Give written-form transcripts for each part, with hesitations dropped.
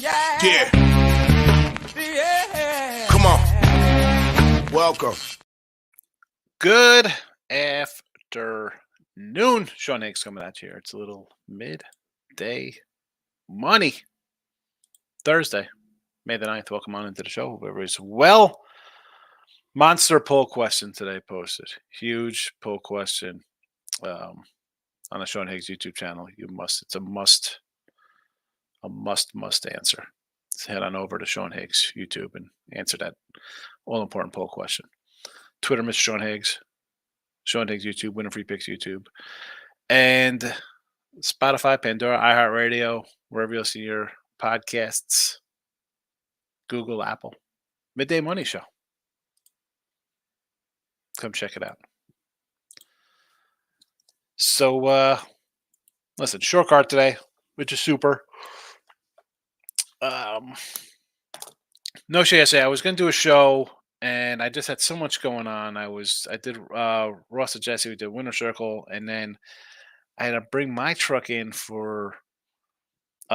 Yeah. Come on. Welcome. Good afternoon. Sean Higgs coming at you here. It's a little midday money. Thursday, May the 9th. Welcome on into the show. Hope everybody's well. Monster poll question today posted. Huge poll question on the Sean Higgs YouTube channel. It's a must answer. Let's head on over to Sean Higgs YouTube and answer that all-important poll question. Twitter, Mr. Sean Higgs. Sean Higgs YouTube, Winner Free Picks YouTube. And Spotify, Pandora, iHeartRadio, wherever you'll see your podcasts. Google, Apple. Midday Money Show. Come check it out. So, listen, short card today, which is super. No show yesterday. I was going to do a show, and I just had so much going on. I did Ross and Jesse. We did Winter Circle, and then I had to bring my truck in for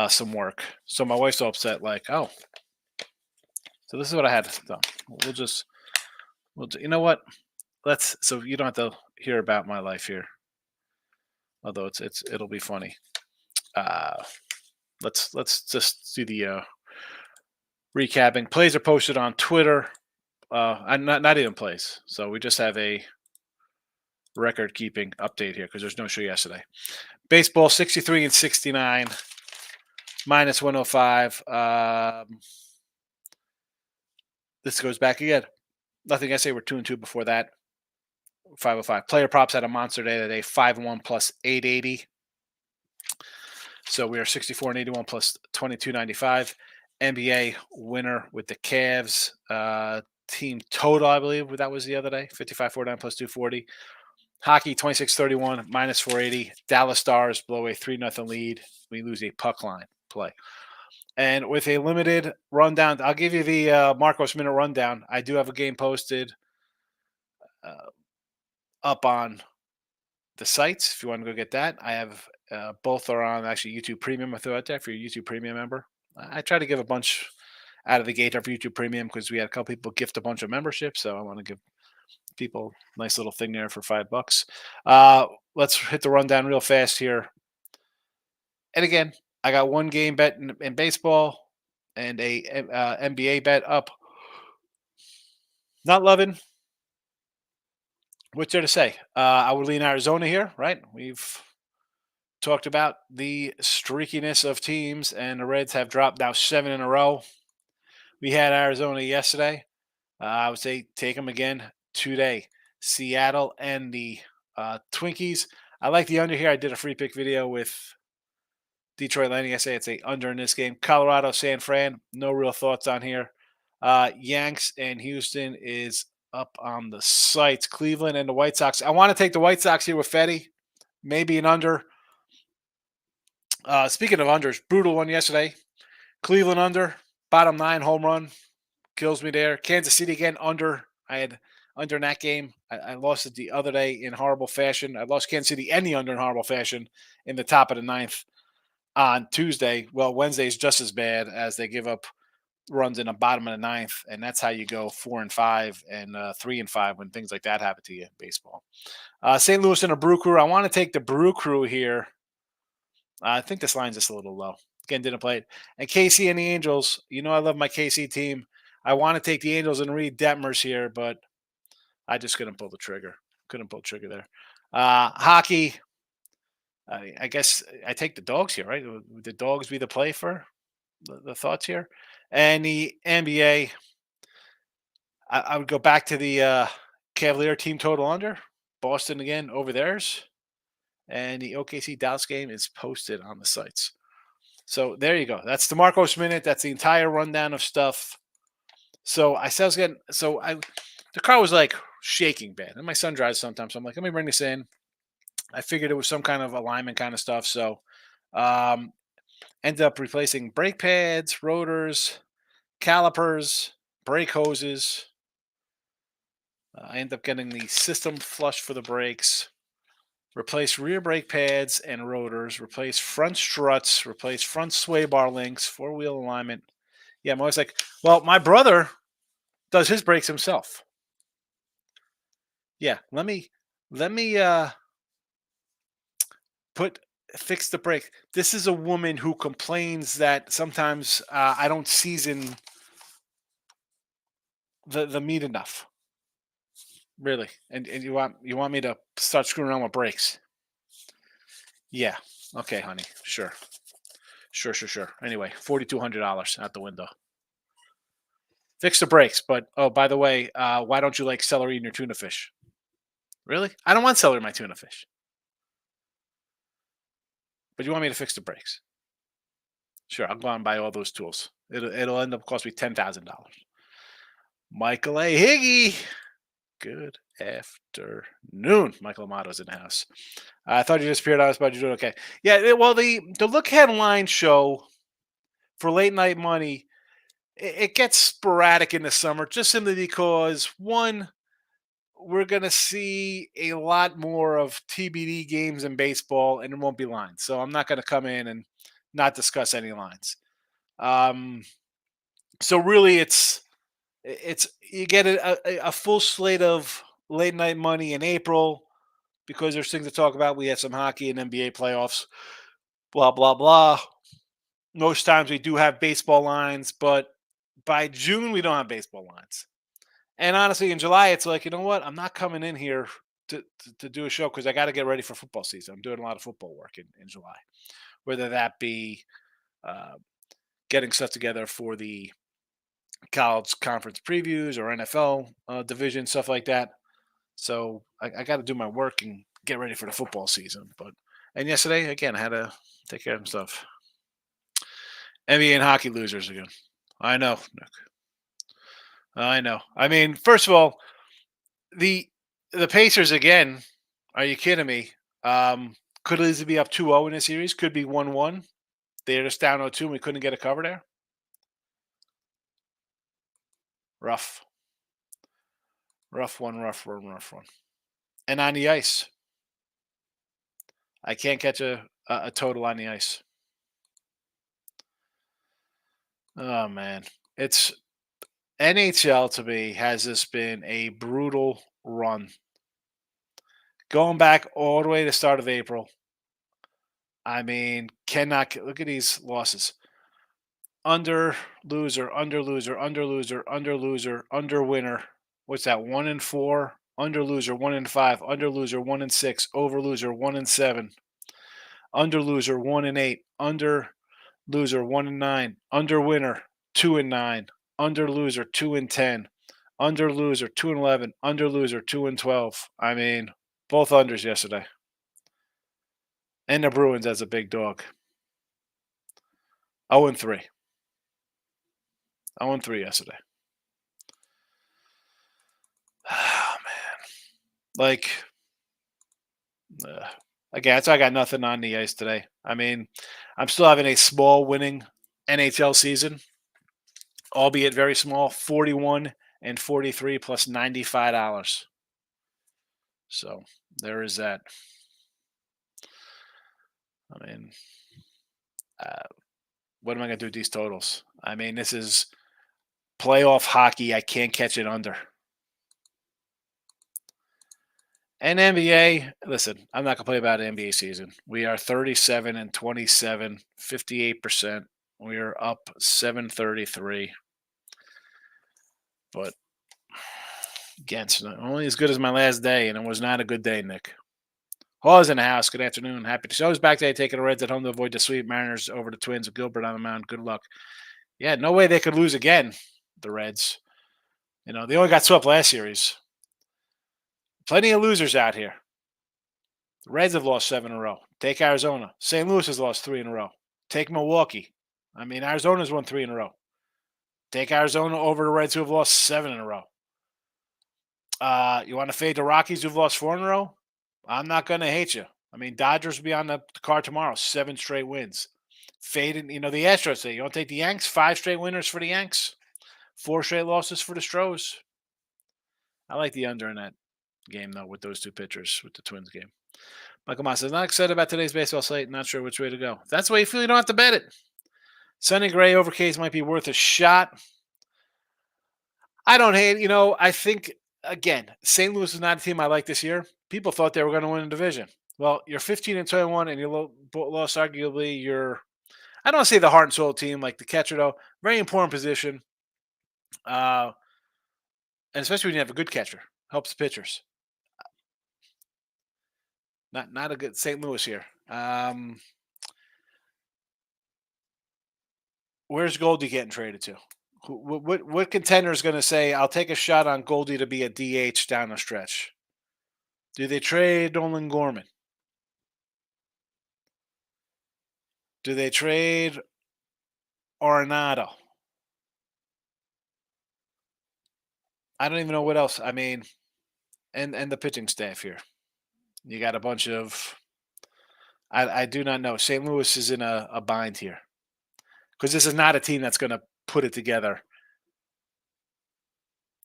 some work. So my wife's so upset, like, oh. So this is what I had done. You know what? So you don't have to hear about my life here. Although it'll be funny. Let's just do the recapping. Plays are posted on Twitter. And not even plays. So we just have a record keeping update here because there's no show yesterday. Baseball 63 and 69, minus 105. This goes back again. Nothing I say. We're 2-2 before that. 505. Player props had a monster day today. 5-1 plus 880. So we are 64 and 81 plus 2295. NBA winner with the Cavs. Team total, I believe that was the other day. 55-49 plus 240. Hockey 26-31 minus 480. Dallas Stars blow a 3-0 lead. We lose a puck line play. And with a limited rundown, I'll give you the Marcos minute rundown. I do have a game posted up on the sites if you want to go get that. I have both are on actually YouTube Premium. I throw out there for your YouTube Premium member. I try to give a bunch out of the gate for YouTube Premium because we had a couple people gift a bunch of memberships, so I want to give people a nice little thing there for $5. Let's hit the rundown real fast here. And again, I got one game bet in baseball and a NBA bet up. Not loving. What's there to say? I would lean Arizona here, right? We've talked about the streakiness of teams, and the Reds have dropped now 7 in a row. We had Arizona yesterday. I would say take them again today. Seattle and the Twinkies. I like the under here. I did a free pick video with Detroit Lightning. I say it's a under in this game. Colorado, San Fran. No real thoughts on here. Yanks and Houston is up on the sites. Cleveland and the White Sox. I want to take the White Sox here with Fetty. Maybe an under. Speaking of unders, brutal one yesterday. Cleveland under. Bottom 9 home run. Kills me there. Kansas City again under. I had under in that game. I lost it the other day in horrible fashion. I lost Kansas City and the under in horrible fashion in the top of the 9th on Tuesday. Well, Wednesday is just as bad as they give up runs in the bottom of the 9th, and that's how you go 4-5 and 3-5 when things like that happen to you in baseball. St. Louis and a Brew Crew. I want to take the Brew Crew here. I think this line's just a little low. Again, didn't play it. And KC and the Angels. You know I love my KC team. I want to take the Angels and Reed Detmers here, but I just couldn't pull the trigger. There. Hockey. I guess I take the dogs here, right? Would the dogs be the play for the thoughts here? And the NBA, I would go back to the Cavalier team total under. Boston again over theirs. And the OKC Dallas game is posted on the sites. So there you go. That's the Marcos Minute. That's the entire rundown of stuff. So I said I was getting the car was like shaking bad. And my son drives sometimes. So I'm like, let me bring this in. I figured it was some kind of alignment kind of stuff. So ended up replacing brake pads, rotors, calipers, brake hoses. I ended up getting the system flush for the brakes. replace rear brake pads and rotors, replace front struts, replace front sway bar links, four-wheel alignment. Yeah, I'm always like, well, my brother does his brakes himself. Yeah, let me put fix the brake. This is a woman who complains that sometimes I don't season the meat enough. Really, and you want me to start screwing around with brakes? Yeah. Okay, honey. Sure. Sure. Sure. Sure. Anyway, $4,200 out the window. Fix the brakes, but oh, by the way, why don't you like celery in your tuna fish? Really? I don't want celery in my tuna fish. But you want me to fix the brakes? Sure, I'll go out and buy all those tools. It'll end up cost me $10,000. Michael A. Higgy. Good afternoon. Michael Amato's in the house. I thought you disappeared. I was about to do it. Okay. Yeah. Well, the look headline show for late night money, it gets sporadic in the summer just simply because one, we're going to see a lot more of TBD games in baseball, and it won't be lines. So I'm not going to come in and not discuss any lines. Um, so really, it's you get a full slate of late night money in April because there's things to talk about. We had some hockey and NBA playoffs, blah blah blah. Most times we do have baseball lines, but by June we don't have baseball lines. And honestly, in July, it's like, you know what? I'm not coming in here to do a show because I got to get ready for football season. I'm doing a lot of football work in July, whether that be uh, getting stuff together for the college conference previews or NFL division, stuff like that. So I got to do my work and get ready for the football season. And yesterday, again, I had to take care of some stuff. NBA and hockey losers again. I know, Nick. I know. I mean, first of all, the the Pacers again. Are you kidding me? Could easily be up 2-0 in this series. Could be 1-1. They're just down 0-2 and we couldn't get a cover there. Rough. Rough one, rough one, rough one. And on the ice. I can't catch a total on the ice. Oh man. It's NHL to me has this been a brutal run. Going back all the way to the start of April. I mean, cannot look at these losses. Under loser, under loser, under loser, under loser, under winner. What's that? 1-4, under loser, 1-5, under loser, 1-6, over loser, 1-7, under loser, 1-8, under loser, 1-9, under winner, 2-9, under loser, 2-10, under loser, 2-11, under loser, 2-12. I mean, both unders yesterday. And the Bruins as a big dog. 0-3. 0-3 yesterday. Oh, man. Like, again, so I got nothing on the ice today. I mean, I'm still having a small winning NHL season, albeit very small, 41-43 plus $95. So there is that. I mean, uh, what am I going to do with these totals? I mean, this is playoff hockey. I can't catch it under. And NBA, listen, I'm not going to play about an NBA season. We are 37-27, 58%. We are up 733. But again, it's only as good as my last day, and it was not a good day, Nick. Hall's in the house. Good afternoon. Happy to show us back today, taking the Reds at home to avoid the sweep. Mariners over the Twins with Gilbert on the mound. Good luck. Yeah, no way they could lose again, the Reds. You know, they only got swept last series. Plenty of losers out here. The Reds have lost 7 in a row. Take Arizona. St. Louis has lost 3 in a row. Take Milwaukee. I mean, Arizona's won 3 in a row. Take Arizona over the Reds who have lost 7 in a row. You want to fade the Rockies who've lost 4 in a row? I'm not going to hate you. I mean, Dodgers will be on the card tomorrow. 7 straight wins. Fading, the Astros say, you want to take the Yanks? 5 straight winners for the Yanks. 4 straight losses for the Stros. I like the under in that game, though, with those two pitchers, with the Twins game. Michael Moss says, not excited about today's baseball slate. Not sure which way to go. If that's the way you feel, you don't have to bet it. Sonny Gray over K's might be worth a shot. I don't hate, I think, again, St. Louis is not a team I like this year. People thought they were going to win the division. Well, you're 15-21 and you lost arguably I don't want to say the heart and soul team like the catcher, though. Very important position. And especially when you have a good catcher. Helps the pitchers. Not a good St. Louis here. Where's Goldie getting traded to? What contender is going to say, I'll take a shot on Goldie to be a DH down the stretch? Do they trade Nolan Gorman? Do they trade Arenado? I don't even know what else. I mean, and the pitching staff here. You got a bunch of. I do not know. St. Louis is in a bind here because this is not a team that's going to put it together.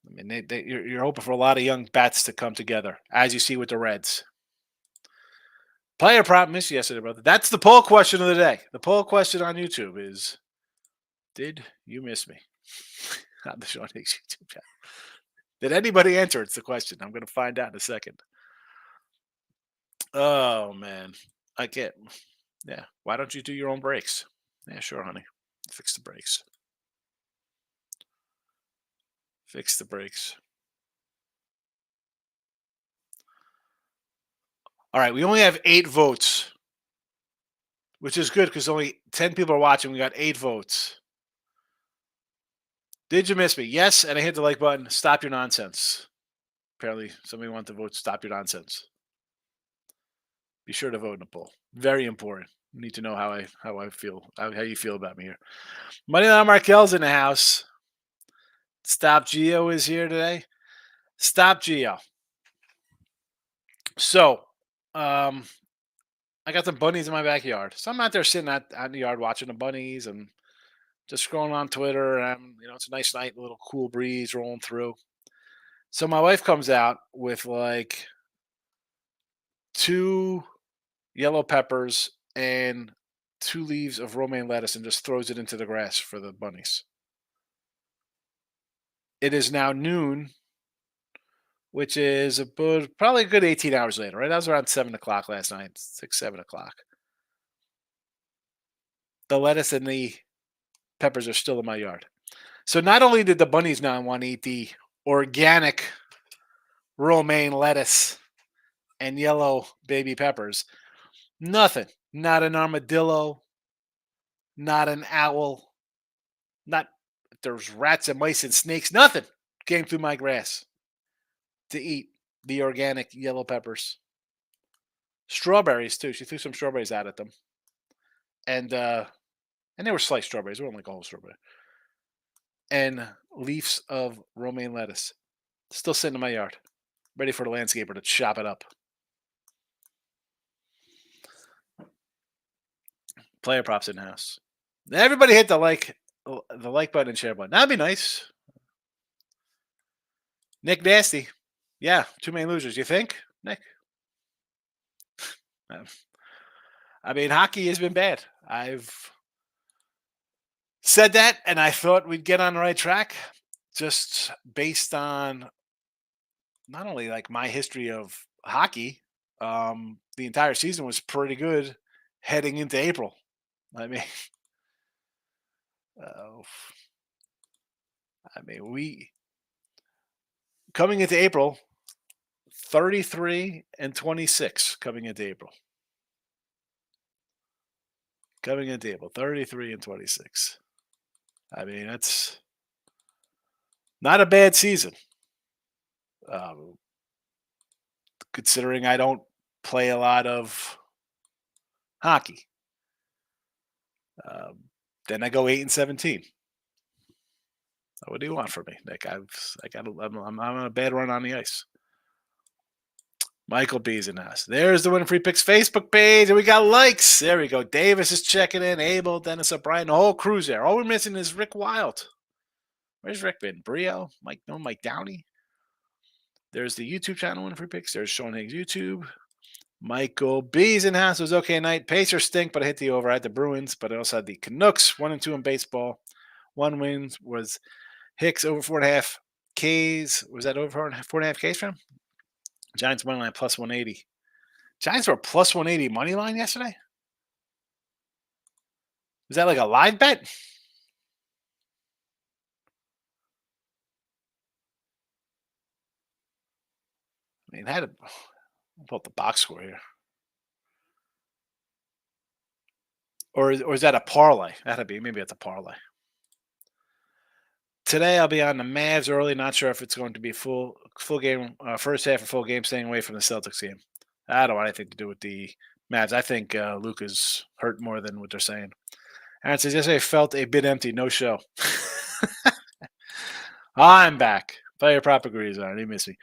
I mean, you're hoping for a lot of young bats to come together, as you see with the Reds. Player prop missed yesterday, brother. That's the poll question of the day. The poll question on YouTube is, did you miss me? On the Sean Higgs YouTube channel. Did anybody answer? It's the question. I'm going to find out in a second. Oh, man. I get. Yeah. Why don't you do your own brakes? Yeah, sure, honey. Fix the brakes. Fix the brakes. All right. We only have 8 votes, which is good because only 10 people are watching. We got 8 votes. Did you miss me? Yes, and I hit the like button. Stop your nonsense. Apparently, somebody wanted to vote stop your nonsense. Be sure to vote in the poll. Very important. You need to know how I feel, how you feel about me here. Moneyline Markel's in the house. Stop Geo is here today. Stop Geo. So, I got some bunnies in my backyard. So I'm out there sitting out in the yard watching the bunnies and just scrolling on Twitter. And it's a nice night, a little cool breeze rolling through. So my wife comes out with like 2 yellow peppers and 2 leaves of romaine lettuce and just throws it into the grass for the bunnies. It is now noon, which is probably a good 18 hours later, right? That was around 7 o'clock last night, 6, 7 o'clock. The lettuce and the peppers are still in my yard. So not only did the bunnies now want to eat the organic romaine lettuce and yellow baby peppers, nothing. Not an armadillo, not an owl, not there's rats and mice and snakes, nothing came through my grass to eat the organic yellow peppers. Strawberries too. She threw some strawberries out at them. And they were sliced strawberries. They weren't like a whole strawberry. And leaves of romaine lettuce. Still sitting in my yard. Ready for the landscaper to chop it up. Player props in the house. Everybody hit the like button and share button. That'd be nice. Nick Nasty. Yeah, 2 main losers. You think, Nick? I mean, hockey has been bad. I've said that, and I thought we'd get on the right track just based on not only like my history of hockey. The entire season was pretty good heading into April. I mean, we coming into April, 33-26 coming into April. 33-26. I mean, that's not a bad season. Considering I don't play a lot of hockey. Then I go 8-17. What do you want from me, Nick? I'm on a bad run on the ice. Michael B's in us. There's the Winning Free Picks Facebook page, and we got likes. There we go. Davis is checking in. Abel, Dennis O'Brien, the whole crew's there. All we're missing is Rick Wild. Where's Rick been? Brio, Mike Downey. There's the YouTube channel, Winning Free Picks. There's Sean Higgs YouTube. Michael B's in house. It was okay night. Pacers stink, but I hit the over. I had the Bruins, but I also had the Canucks 1-2 in baseball. One win was Hicks over 4.5 Ks. Was that over 4.5 Ks from? Giants money line plus 180. Giants were plus 180 money line yesterday. Was that like a live bet? I mean, I'll pull up the box score here. Or is that a parlay? That'd be maybe it's a parlay. Today I'll be on the Mavs early. Not sure if it's going to be full game, first half or full game. Staying away from the Celtics game. I don't want anything to do with the Mavs. I think Luka's hurt more than what they're saying. Aaron says yesterday felt a bit empty. No show. I'm back. Player prop agrees on it. You miss me.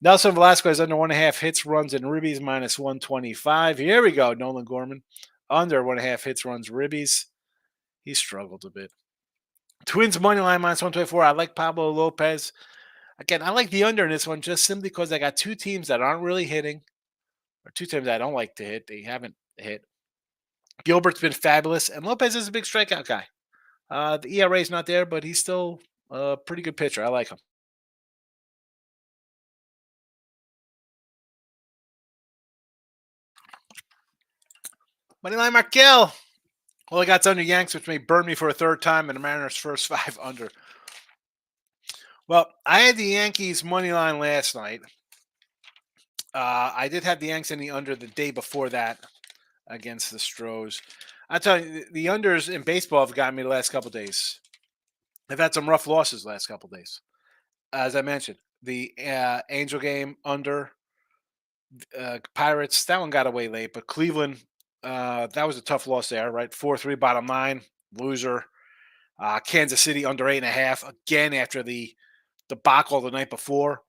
Nelson Velasquez under 1.5 hits, runs, and ribbies minus 125. Here we go. Nolan Gorman under 1.5 hits, runs, ribbies. He struggled a bit. Twins money line minus 124. I like Pablo Lopez. Again, I like the under in this one just simply because I got two teams that aren't really hitting, or two teams I don't like to hit. They haven't hit. Gilbert's been fabulous, and Lopez is a big strikeout guy. The ERA is not there, but he's still a pretty good pitcher. I like him. Moneyline Markel. Well, I got under Yanks, which may burn me for a third time, and the Mariners' first 5 under. Well, I had the Yankees money line last night. I did have the Yanks in the under the day before that against the Stros. I tell you, the unders in baseball have gotten me the last couple of days. I've had some rough losses the last couple of days. As I mentioned, the Angel game under Pirates, that one got away late, but Cleveland, that was a tough loss there, right? 4-3 bottom line, loser. Kansas City under 8.5 again after the debacle the night before.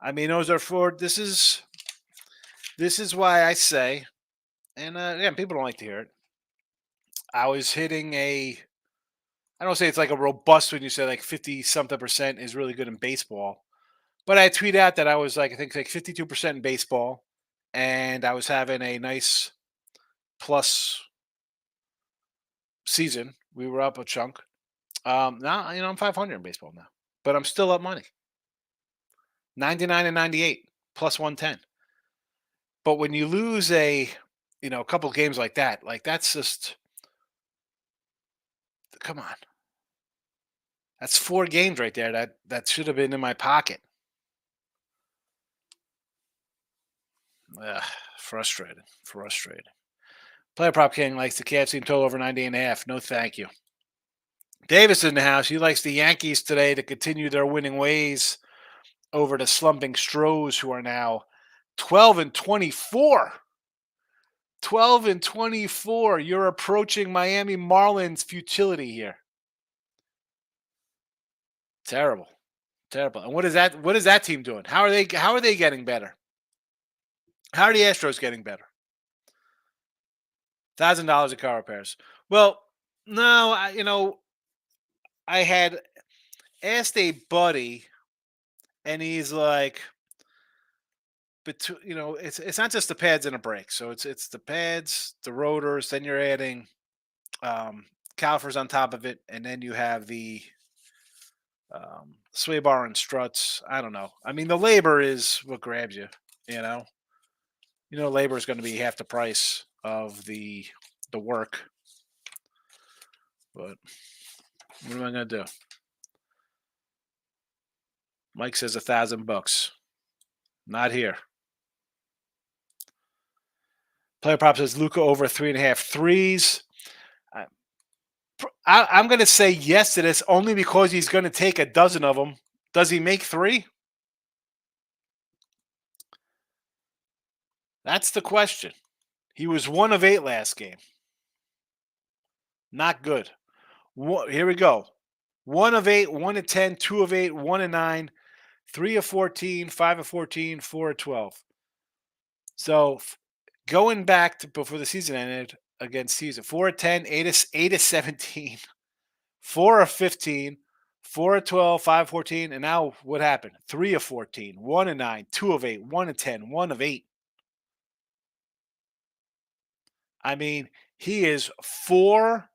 I mean, those are for this is why I say, and again, people don't like to hear it. I was hitting I don't say it's like a robust when you say like 50 something percent is really good in baseball, but I tweet out that I was like I think like 52% in baseball, and I was having a nice plus season. We were up a chunk. Now I'm 500 in baseball now, but I'm still up money. 99 and 98 plus 110. But when you lose a couple of games like that, like that's just come on. That's 4 games right there that should have been in my pocket. Ugh, frustrated. Player Prop King likes the Cavs team total over 90.5. No, thank you. Davis in the house. He likes the Yankees today to continue their winning ways over the slumping Stros, who are now 12-24. 12-24. You're approaching Miami Marlins futility here. Terrible. And what is that team doing? How are they getting better? How are the Astros getting better? $1,000 of car repairs. Well, no, I had asked a buddy, and he's like, but it's not just the pads and a brake. So it's the pads, the rotors. Then you're adding calipers on top of it, and then you have the sway bar and struts. I don't know. I mean, the labor is what grabs you. You know, labor is going to be half the price of the work. But what am I going to do? Mike says $1,000. Not here. Player prop says Luka over 3.5 threes. I'm going to say yes to this only because he's going to take a dozen of them. Does he make 3? That's the question. He was 1 of 8 last game. Not good. Here we go. 1 of 8, 1 of 10, 2 of 8, 1 of 9, 3 of 14, 5 of 14, 4 of 12. So going back to before the season ended against season, 4 of 10, 8 of 17, 4 of 15, 4 of 12, 5 of 14, and now what happened? 3 of 14, 1 of 9, 2 of 8, 1 of 10, 1 of 8. I mean, he is 4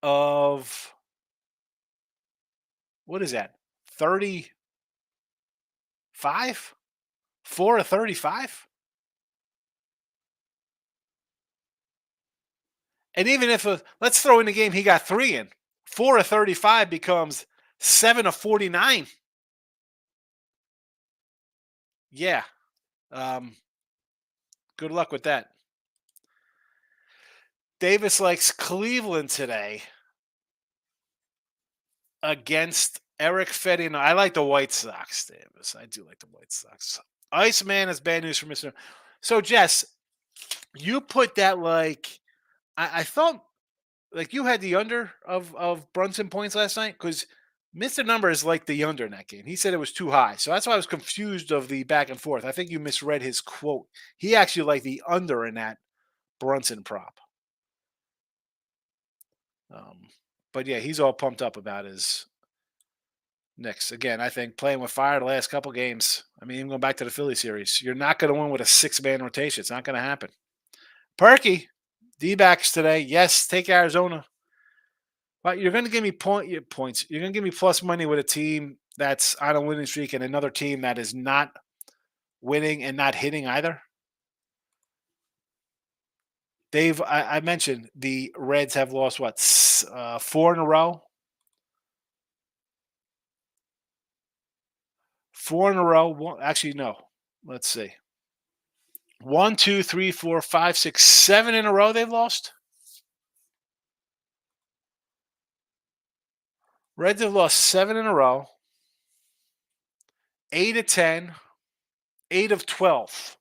of what is that? 35? 4 of 35? And even if let's throw in the game he got 3 in. 4 of 35 becomes 7 of 49. Yeah. Um, good luck with that. Davis likes Cleveland today against Eric Fetty. I like the White Sox, Davis. I do like the White Sox. Iceman is bad news for Mr. So, Jess, you put that like I thought like you had the under of Brunson points last night because Mr. Numbers liked the under in that game. He said it was too high. So that's why I was confused of the back and forth. I think you misread his quote. He actually liked the under in that Brunson prop. But yeah, he's all pumped up about his Knicks. Again, I think playing with fire the last couple games. I mean, even going back to the Philly series, you're not going to win with a 6-man rotation. It's not going to happen. Perky, D-backs today. Yes, take Arizona. But you're going to give me points. You're going to give me plus money with a team that's on a winning streak and another team that is not winning and not hitting either. I mentioned the Reds have lost what 4 in a row. 4 in a row. Actually, no. Let's see. 1, 2, 3, 4, 5, 6, 7 in a row they've lost. Reds have lost 7 in a row. 8 of 10. 8 of 12.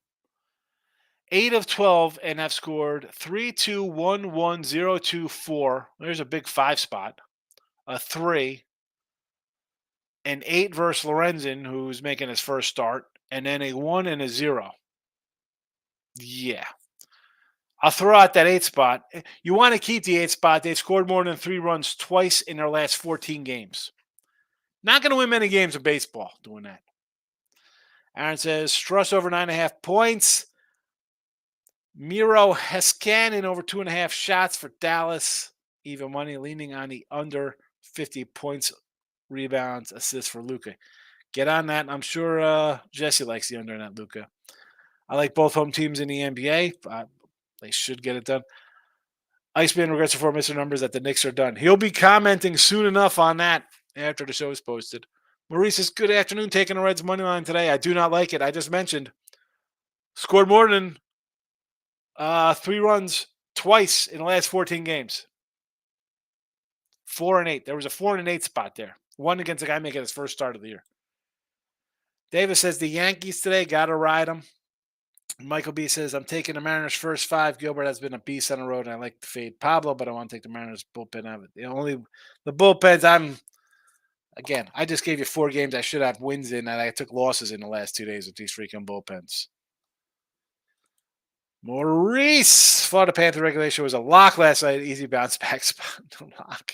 8 of 12 and have scored 3, 2, 1, 1, 0, 2, 4. There's a big 5 spot. A 3. An 8 versus Lorenzen, who's making his first start. And then a 1 and a 0. Yeah. I'll throw out that 8 spot. You want to keep the 8 spot. They've scored more than 3 runs twice in their last 14 games. Not going to win many games of baseball doing that. Aaron says, Struss over 9.5 points. Miro Heskanen over 2.5 shots for Dallas. Even money leaning on the under 50 points, rebounds, assists for Luka. Get on that. I'm sure Jesse likes the under in that Luka. I like both home teams in the NBA. They should get it done. Iceman regrets before Mr. Numbers that the Knicks are done. He'll be commenting soon enough on that after the show is posted. Maurice says, good afternoon, taking the Reds money line today. I do not like it. I just mentioned scored more than 3 runs twice in the last 14 games. 4 and 8. There was a 4 and 8 spot there. One against a guy making his first start of the year. Davis says the Yankees today got to ride them. Michael B says, I'm taking the Mariners first 5. Gilbert has been a beast on the road, and I like to fade Pablo, but I want to take the Mariners bullpen out of it. The bullpens, I just gave you 4 games I should have wins in, and I took losses in the last 2 days with these freaking bullpens. Maurice, Florida Panther regulation was a lock last night. Easy bounce back spot. No lock.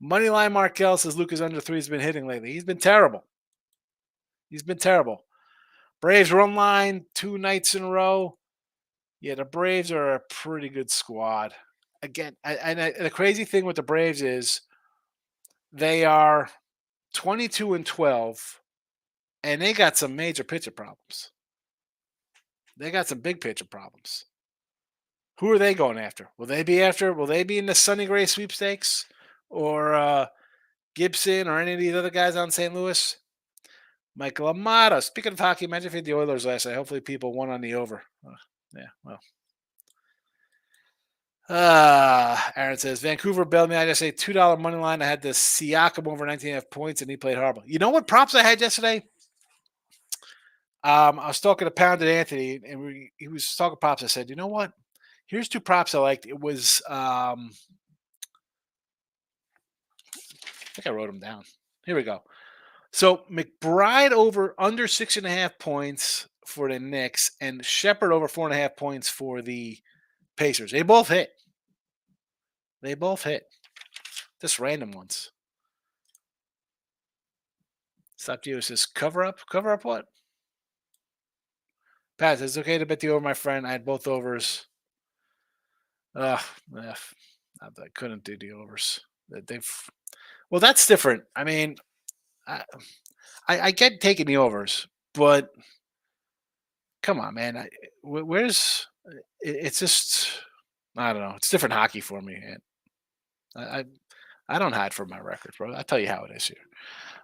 Moneyline Markel says Lucas under 3 has been hitting lately. He's been terrible. Braves run line 2 nights in a row. Yeah, the Braves are a pretty good squad. Again, the crazy thing with the Braves is they are 22 and 12, and they got some major pitcher problems. They got some big pitcher problems. Who are they going after? Will they be in the Sonny Gray sweepstakes or Gibson or any of these other guys on St. Louis? Michael Amata. Speaking of hockey, imagine if you had the Oilers last night. Hopefully people won on the over. Yeah, well. Aaron says, Vancouver bailed me. I just say $2 money line. I had the Siakam over 19.5 points, and he played horrible. You know what props I had yesterday? I was talking to Pounded Anthony, and he was talking props. I said, you know what? Here's 2 props I liked. It was, I think I wrote them down. Here we go. So McBride over under 6.5 points for the Knicks, and Shepard over 4.5 points for the Pacers. They both hit. Just random ones. Stop you says cover up. Cover up what? Pat says it's okay to bet the over, my friend. I had both overs. Uh, eh, I couldn't do the overs. They've well, that's different. I mean, I, I get taking the overs, but come on, man. Where's it's just I don't know. It's different hockey for me, and I I, I don't hide from my record, bro. I'll tell you how it is here.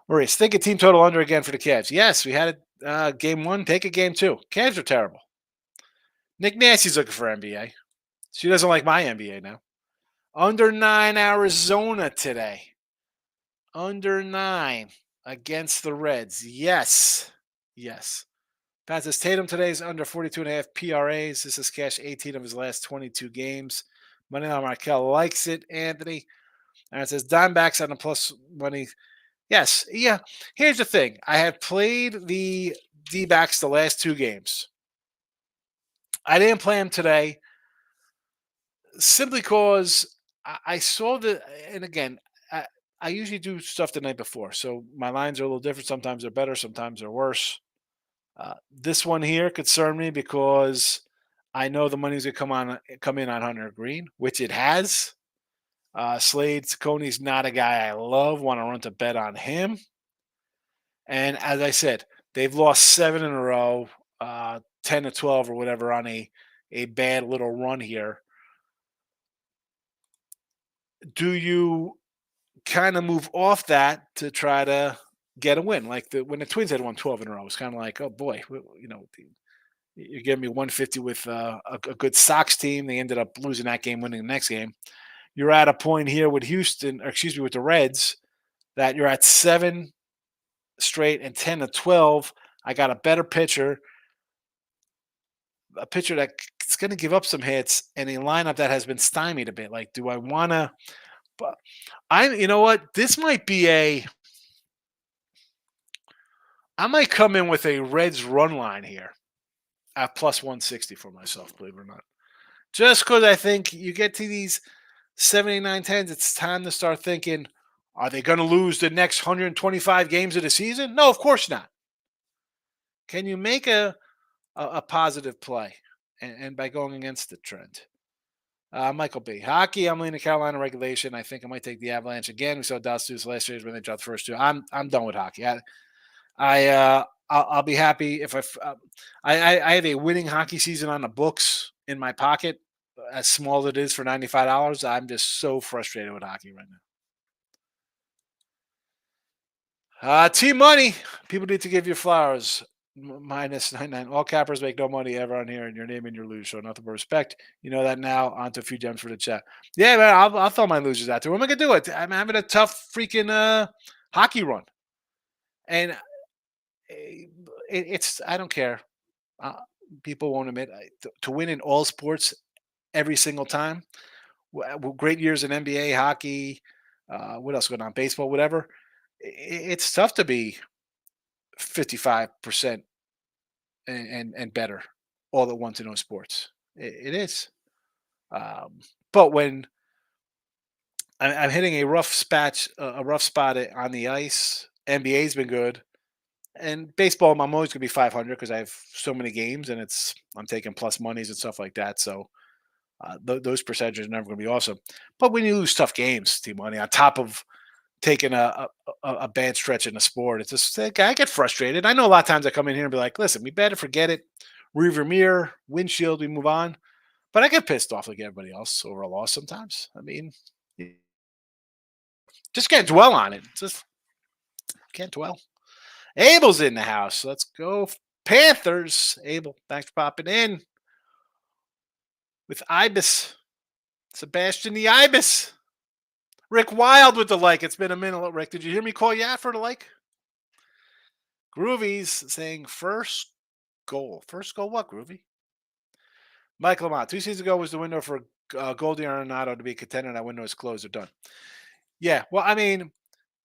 Maurice, think a team total under again for the Cavs. Yes, we had it game one. Take a game two. Cavs are terrible. Nick Nasty's looking for NBA. She doesn't like my NBA now. Under 9 Arizona today. Under 9 against the Reds. Yes. Yes. Francis Tatum today is under 42.5 PRAs. This is cash 18 of his last 22 games. Moneyline Markel likes it, Anthony. And it says Dimebacks on the plus money. Yes. Yeah. Here's the thing. I have played the D-backs the last two games. I didn't play them today simply because I saw and again, I usually do stuff the night before. So my lines are a little different. Sometimes they're better, sometimes they're worse. This one here concerned me because I know the money's gonna come in on Hunter Green, which it has. Slade Coney's not a guy I love. Want to run to bet on him. And as I said, they've lost 7 in a row, 10 to 12 or whatever on a bad little run here. Do you kind of move off that to try to get a win? Like when the Twins had won 12 in a row, it's kind of like, oh boy, you're giving me 150 with a good Sox team. They ended up losing that game, winning the next game. You're at a point here with with the Reds, that you're at 7 straight and 10 to 12. I got a better pitcher, a pitcher that's going to give up some hits, and a lineup that has been stymied a bit. Like, do I want to? But you know what? This might be I might come in with a Reds run line here at plus 160 for myself, believe it or not. Just because I think you get to these 79 10s, it's time to start thinking, are they going to lose the next 125 games of the season? No, of course not. Can you make a positive play and by going against the trend? Michael B. Hockey, I'm leaning Carolina regulation. I think I might take the Avalanche again. We saw Dallas do this last year when they dropped the first two. I'm done with hockey. I'll be happy if I have a winning hockey season on the books in my pocket, as small as it is for $95. I'm just so frustrated with hockey right now. Team money. People need to give you flowers. Minus 99. All cappers make no money ever on here, and your name and your lose. So nothing but respect. You know that now. On to a few gems for the chat. Yeah, man, I'll throw my losers out there. What am I gonna do? I'm having a tough freaking hockey run, and it's I don't care. Uh, People won't admit to win in all sports every single time. Great years in NBA, hockey. What else going on? Baseball, whatever. It's tough to be 55% and better all at once in those sports. It is. Um, but when I'm hitting a rough spot on the ice, NBA's been good. And baseball, I'm always gonna be 500 because I have so many games, and I'm taking plus monies and stuff like that. So those percentages are never gonna be awesome. But when you lose tough games, team money on top of taking a bad stretch in the sport, it's just like, I get frustrated. I know a lot of times I come in here and be like, listen, we better forget it. Rearview mirror, windshield, we move on. But I get pissed off like everybody else over a loss sometimes. I mean, just can't dwell on it. Just can't dwell. Abel's in the house. Let's go Panthers. Abel, thanks for popping in with Ibis. Sebastian the Ibis. Rick Wild with the like. It's been a minute, Rick. Did you hear me call you out for the like? Groovy's saying first goal. First goal what, Groovy? Mike Lamont. 2 seasons ago was the window for Goldie Arenado to be a contender. That window is closed or done. Yeah, well, I mean,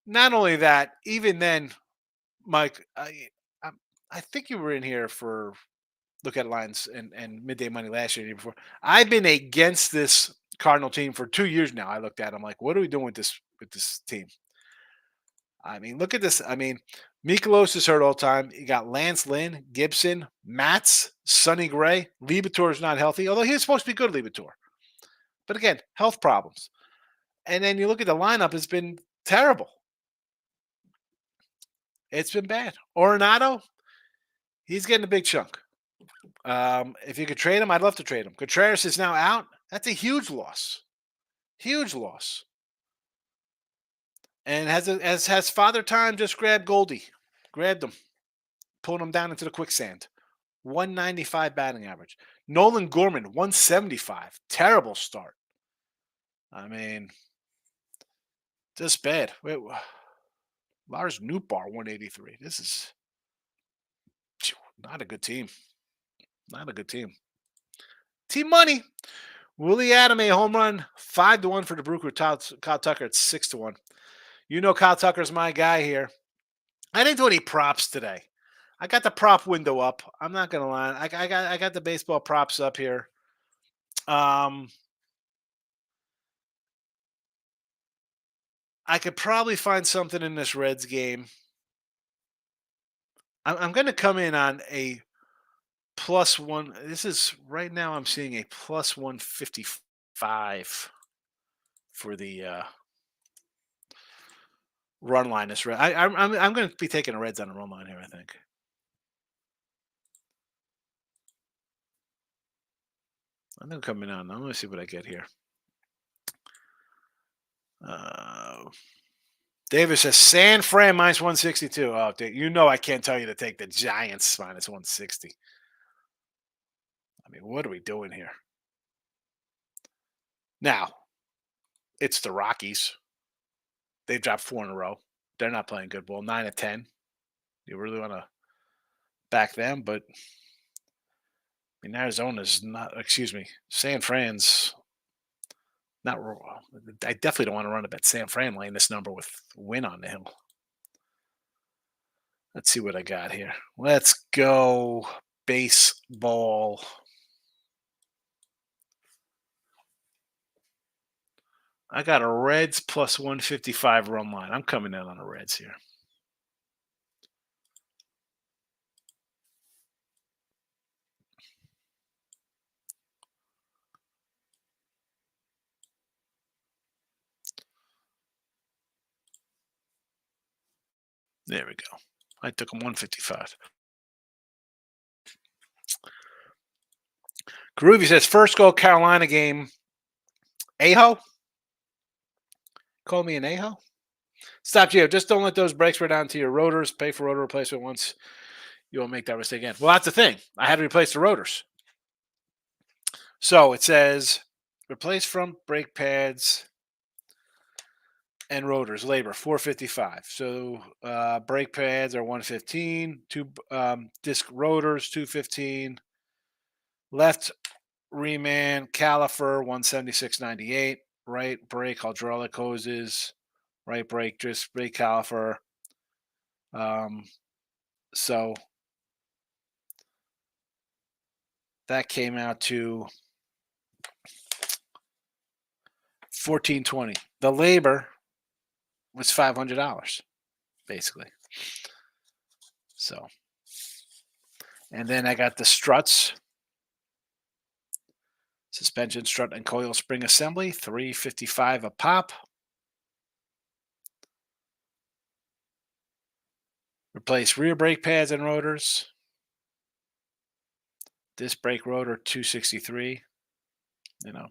not only that, even then, Mike, I think you were in here for look at lines and midday money last year, the year before. I've been against this Cardinal team for 2 years now. I looked at them like, what are we doing with this team? I mean, look at this. I mean, Mikolos is hurt all the time. You got Lance Lynn, Gibson, Matz, Sonny Gray. Libator is not healthy, although he was supposed to be good, Libator. But again, health problems. And then you look at the lineup, it's been terrible. It's been bad. Arenado, he's getting a big chunk. If you could trade him, I'd love to trade him. Contreras is now out. That's a huge loss. Huge loss. And has Father Time just grabbed Goldie, grabbed him, pulled him down into the quicksand. 195 batting average. Nolan Gorman, 175. Terrible start. I mean, just bad. Wait, Lars Nootbaar, 183. This is not a good team. Not a good team. Team money. Willie Adam, a home run, 5-1 for the Brooker. Kyle Tucker at 6-1. You know Kyle Tucker's my guy here. I didn't do any props today. I got the prop window up. I'm not gonna lie. I got the baseball props up here. I could probably find something in this Reds game. I'm going to come in on a +1. This is right now. I'm seeing a +155 for the run line. This red. I'm going to be taking the Reds on the run line here. I think. I'm going to come in on. I'm going to see what I get here. Davis says San Fran -162. Oh, you know I can't tell you to take the Giants -160. I mean, what are we doing here? Now, it's the Rockies. They've dropped 4 in a row. They're not playing good ball. 9-10. You really want to back them, but I mean, Arizona's not. Excuse me, San Fran's not. I definitely don't want to run a bet San Fran laying this number with win on the hill. Let's see what I got here. Let's go baseball. I got a Reds +155 run line. I'm coming in on the Reds here. There we go. I took him 155. Groovy says first goal Carolina game. Aho? Call me an Aho? Stop, Gio. Just don't let those brakes wear down to your rotors. Pay for rotor replacement once you won't make that mistake again. Well, that's the thing. I had to replace the rotors. So it says replace front brake pads and rotors, labor, $455. So brake pads are $115. Two disc rotors, $215. Left reman caliper, $176.98. Right brake hydraulic hoses, right brake disc brake caliper. So that came out to $1,420. The labor was $500, basically. So, and then I got the struts, suspension strut and coil spring assembly, $355 a pop. Replace rear brake pads and rotors. Disc brake rotor, $263. You know,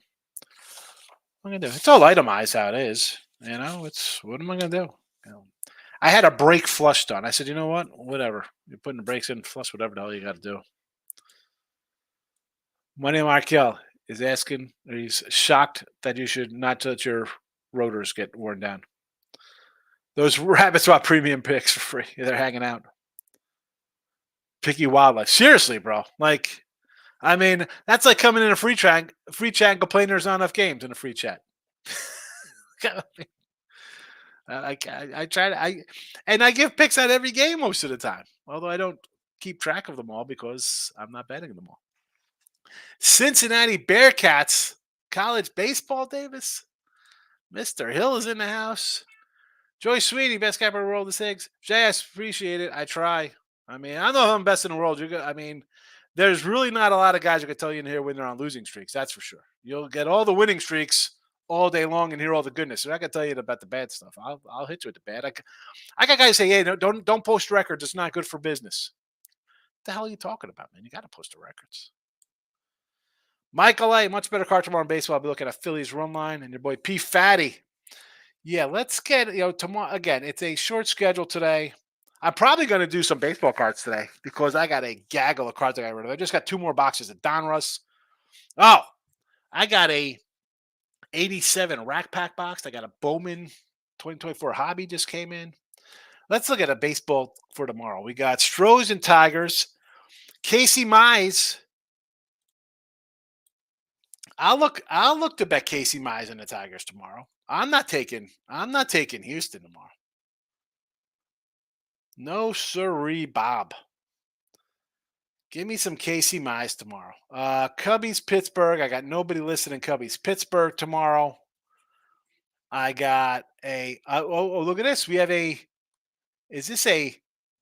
what am I gonna do? It's all itemized how it is. You know, it's what am I gonna do? You know, I had a brake flush done. I said, you know what? Whatever. You're putting the brakes in, flush whatever the hell you got to do. Money Markel is asking, or he's shocked that you should not let your rotors get worn down. Those rabbits want premium picks for free. They're hanging out. Picky wildlife. Seriously, bro. Like, I mean, that's like coming in a free chat and complaining there's not enough games in a free chat. I try to and I give picks at every game most of the time. Although I don't keep track of them all because I'm not betting them all. Cincinnati Bearcats college baseball, Davis. Mr. Hill is in the house. Joy Sweeney, best capper in the world, is Higgs. JS, appreciate it. I try. I mean, I don't know if I'm best in the world. I mean, There's really not a lot of guys who can tell you in here when they're on losing streaks. That's for sure. You'll get all the winning streaks all day long and hear all the goodness. So I can tell you about the bad stuff. I'll hit you with the bad. I got guys say, "Hey, don't post records. It's not good for business." What the hell are you talking about, man? You got to post the records. Michael A, much better card tomorrow in baseball. I'll be looking at Phillies run line and your boy P Fatty. Yeah, let's get tomorrow again. It's a short schedule today. I'm probably going to do some baseball cards today because I got a gaggle of cards I got rid of. I just got 2 more boxes of Donruss. Oh, I got a 87 Rack Pack box. I got a Bowman 2024 Hobby just came in. Let's look at a baseball for tomorrow. We got Stros and Tigers. Casey Mize. I'll look to bet Casey Mize and the Tigers tomorrow. I'm not taking Houston tomorrow. No siree, Bob. Give me some Casey Mize tomorrow. Cubbies, Pittsburgh. I got nobody listed in Cubbies, Pittsburgh tomorrow. I got a. Look at this. We have a. Is this a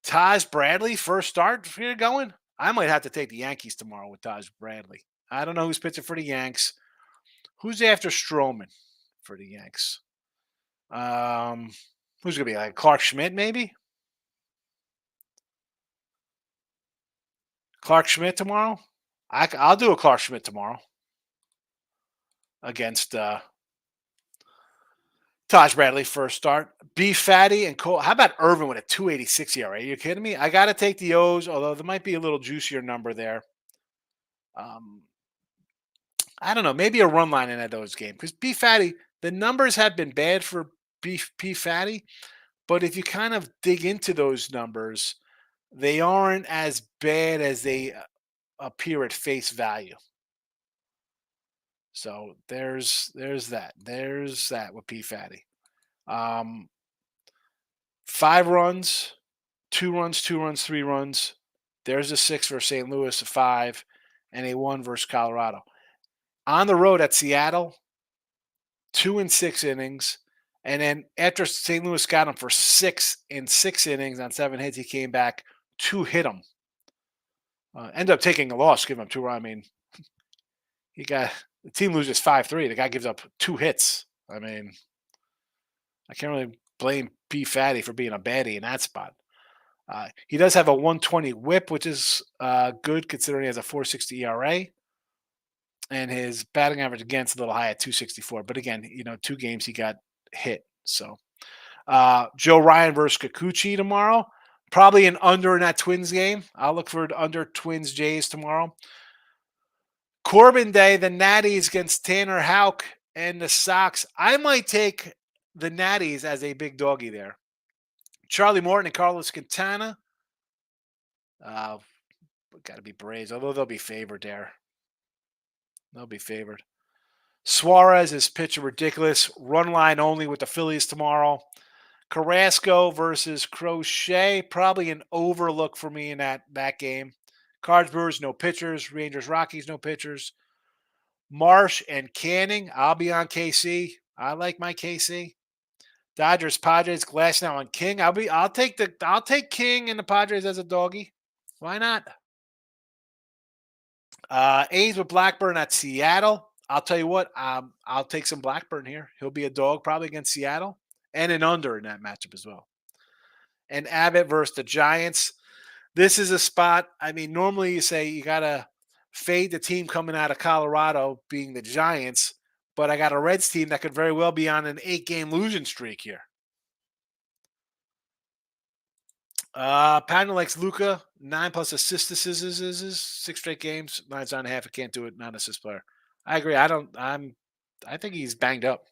Taj Bradley first start here going? I might have to take the Yankees tomorrow with Taj Bradley. I don't know who's pitching for the Yanks. Who's after Stroman for the Yanks? Who's gonna be like Clark Schmidt maybe? Clark Schmidt tomorrow? I'll do a Clark Schmidt tomorrow against Taj Bradley first start. B Fatty and Cole. How about Irvin with a 2.86 ERA? Are you kidding me? I got to take the O's, although there might be a little juicier number there. I don't know. Maybe a run line in that O's game because B Fatty, the numbers have been bad for P Fatty, but if you kind of dig into those numbers, they aren't as bad as they appear at face value. So there's that. There's that with P Fatty. 5 runs, 2 runs, 2 runs, 3 runs. There's a 6 for St. Louis, a 5, and a 1 versus Colorado. On the road at Seattle, 2 and 6 innings. And then after St. Louis got him for 6 in 6 innings on 7 hits, he came back, 2 hit him. Ended up taking a loss, give him 2 runs. I mean, the team loses 5-3. The guy gives up 2 hits. I mean, I can't really blame P Fatty for being a baddie in that spot. He does have a 120 whip, which is good considering he has a 4.60 ERA. And his batting average against a little high at 264. But again, 2 games he got hit. So Joe Ryan versus Kikuchi tomorrow. Probably an under in that Twins game. I'll look for an under Twins Jays tomorrow. Corbin Day, the Natties against Tanner Houck and the Sox. I might take the Natties as a big doggy there. Charlie Morton and Carlos Quintana. Got to be Braves, although they'll be favored there. They'll be favored. Suarez is pitching ridiculous. Run line only with the Phillies tomorrow. Carrasco versus Crochet. Probably an overlook for me in that game. Cards, Brewers, no pitchers. Rangers, Rockies, no pitchers. Marsh and Canning. I'll be on KC. I like my KC. Dodgers, Padres, Glass now on King. I'll take King and the Padres as a doggy. Why not? A's with Blackburn at Seattle. I'll tell you what, I'll take some Blackburn here. He'll be a dog probably against Seattle and an under in that matchup as well. And Abbott versus the Giants. This is a spot. I mean, normally you say you got to fade the team coming out of Colorado being the Giants, but I got a Reds team that could very well be on an 8-game losing streak here. Patton likes Luca, 9+ assists, 6 straight games, 9.5. I can't do it, not assist player. I agree. I think he's banged up.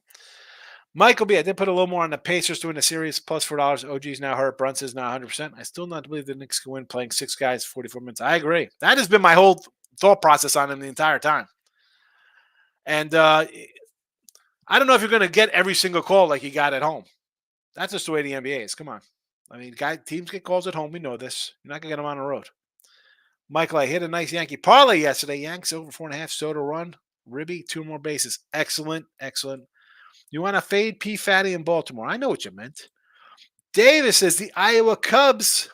Michael B. I did put a little more on the Pacers to win the series, plus $4. OG's now hurt. Brunson's now 100%. I still not believe the Knicks can win playing 6 guys, 44 minutes. I agree. That has been my whole thought process on him the entire time. And I don't know if you're going to get every single call like you got at home. That's just the way the NBA is. Come on. I mean, teams get calls at home. We know this. You're not going to get them on the road. Michael, I hit a nice Yankee parlay yesterday. Yanks over 4.5. Soda run. Ribby, 2 more bases. Excellent. Excellent. You want to fade P. Fatty in Baltimore. I know what you meant. Davis says the Iowa Cubs.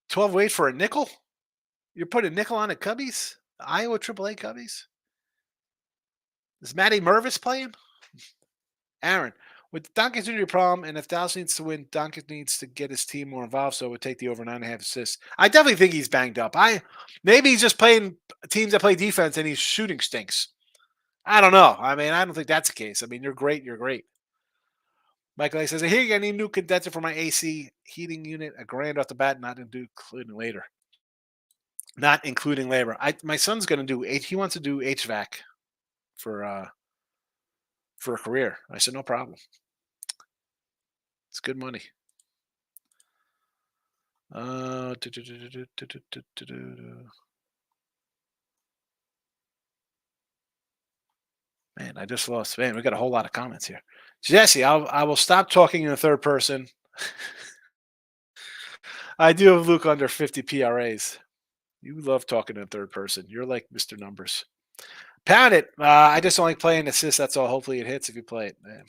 12 wait for a nickel? You're putting nickel on at Cubbies? Iowa AAA Cubbies? Is Matty Mervis playing? Aaron, with Donkey's injury problem, and if Dallas needs to win, Donkey needs to get his team more involved, so it would take the over 9.5 assists. I definitely think he's banged up. Maybe he's just playing teams that play defense and he's shooting stinks. I don't know. I mean, I don't think that's the case. I mean, you're great. You're great. Michael A says, here, I need a new condenser for my AC heating unit, $1,000 off the bat, not including later. Not including labor. My son's going to do, he wants to do HVAC for a career. I said, no problem. It's good money. Man, I just lost. Man, we got a whole lot of comments here. Jesse, I will stop talking in the third person. I do have Luke under 50 PRAs. You love talking in the third person. You're like Mr. Numbers. Pound it. I just don't like playing assists. That's all. Hopefully it hits if you play it. Man.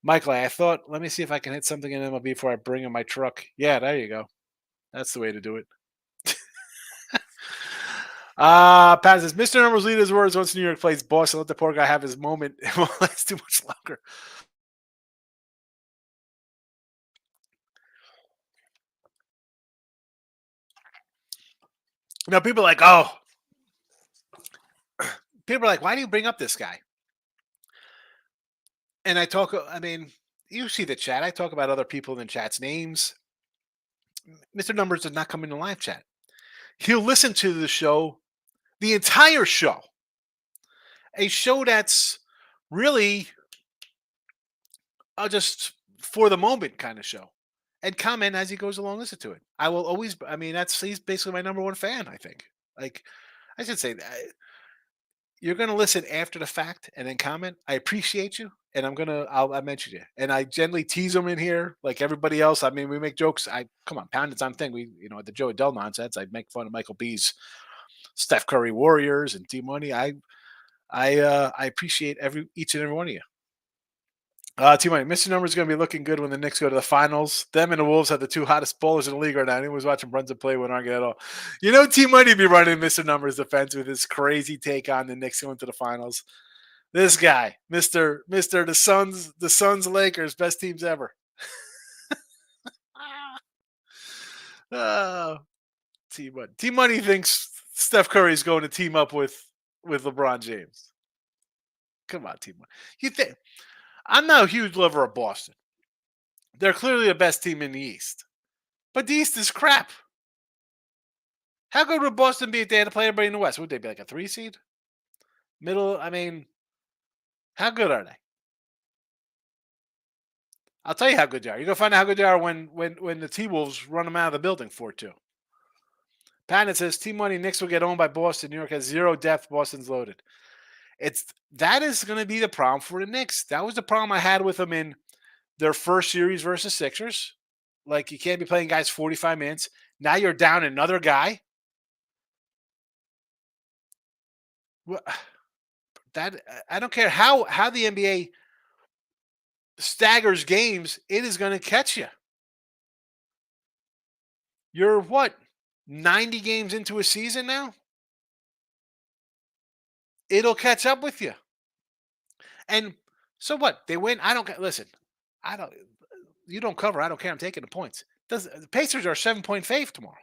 Michael, I thought, let me see if I can hit something in MLB before I bring in my truck. Yeah, there you go. That's the way to do it. Pat says, Mr. Numbers lead his words once New York plays Boston. Let the poor guy have his moment. It won't last too much longer. Now, people are like, why do you bring up this guy? And you see the chat. I talk about other people in chat's names. Mr. Numbers does not come in the live chat. He'll listen to the show, the entire show. A show that's really just for the moment kind of show. And comment as he goes along, listen to it. I will always, he's basically my number one fan, I think. Like, I should say that. You're going to listen after the fact and then comment. I appreciate you. And I'll mention you. And I generally tease them in here like everybody else. I mean, we make jokes. Come on, Pound, it's on thing. The Joe Adele nonsense. I make fun of Michael B's Steph Curry Warriors and T Money. I appreciate each and every one of you. T Money, Mr. Number is going to be looking good when the Knicks go to the finals. Them and the Wolves have the two hottest bowlers in the league right now. Anyone who's watching Brunson play wouldn't argue at all. T Money be running Mr. Numbers defense with his crazy take on the Knicks going to the finals. This guy, Mr. the Suns Lakers, best teams ever. T Money thinks Steph Curry is going to team up with LeBron James. Come on, T Money. You think? I'm not a huge lover of Boston. They're clearly the best team in the East. But the East is crap. How good would Boston be if they had to play everybody in the West? Would they be like a 3 seed? Middle, how good are they? I'll tell you how good they are. You're going to find out how good they are when the T-Wolves run them out of the building 4-2. Patton says, T-Money, Knicks will get owned by Boston. New York has zero depth. Boston's loaded. That is going to be the problem for the Knicks. That was the problem I had with them in their first series versus Sixers. Like, you can't be playing guys 45 minutes. Now you're down another guy. I don't care how the NBA staggers games, it is going to catch you. You're 90 games into a season now? It'll catch up with you. And so what? They win. Listen, you don't cover. I don't care. I'm taking the points. The Pacers are a 7-point fave tomorrow.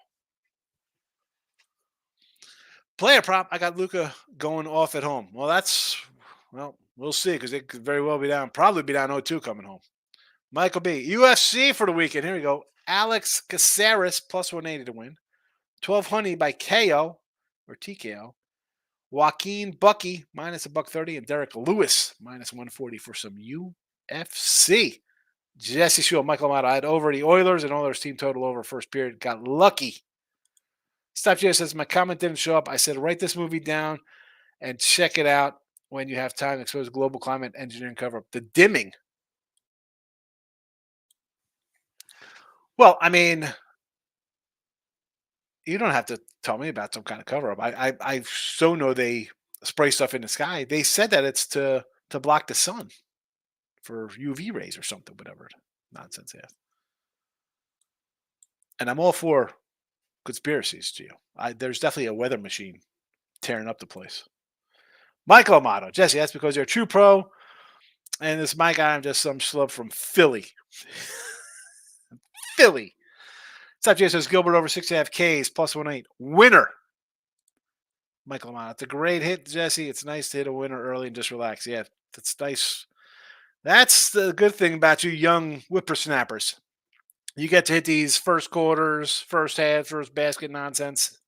Player prop, I got Luka going off at home. Well, we'll see because it could very well be down. Probably be down 0-2 coming home. Michael B. UFC for the weekend. Here we go. Alex Caceres plus 180 to win. 1200 by KO or TKO. Joaquin Bucky minus $130 and Derek Lewis minus 140 for some UFC. Jesse Shule, Michael Amato. I had over the Oilers and Oilers team total over first period. Got lucky. Steph J says, my comment didn't show up. I said, write this movie down and check it out when you have time to expose global climate engineering cover-up. The dimming. Well, you don't have to tell me about some kind of cover-up. I so know they spray stuff in the sky. They said that it's to block the sun for UV rays or something, whatever nonsense is. And I'm all for conspiracies to you. There's definitely a weather machine tearing up the place. Michael Amato, Jesse, that's because you're a true pro. And this my guy, I'm just some schlub from Philly. Philly. What's up, Jesse? Says Gilbert over 6.5 Ks plus 1.8. Winner. Michael Amato. It's a great hit, Jesse. It's nice to hit a winner early and just relax. Yeah, that's nice. That's the good thing about you young whippersnappers. You get to hit these first quarters, first half, first basket nonsense.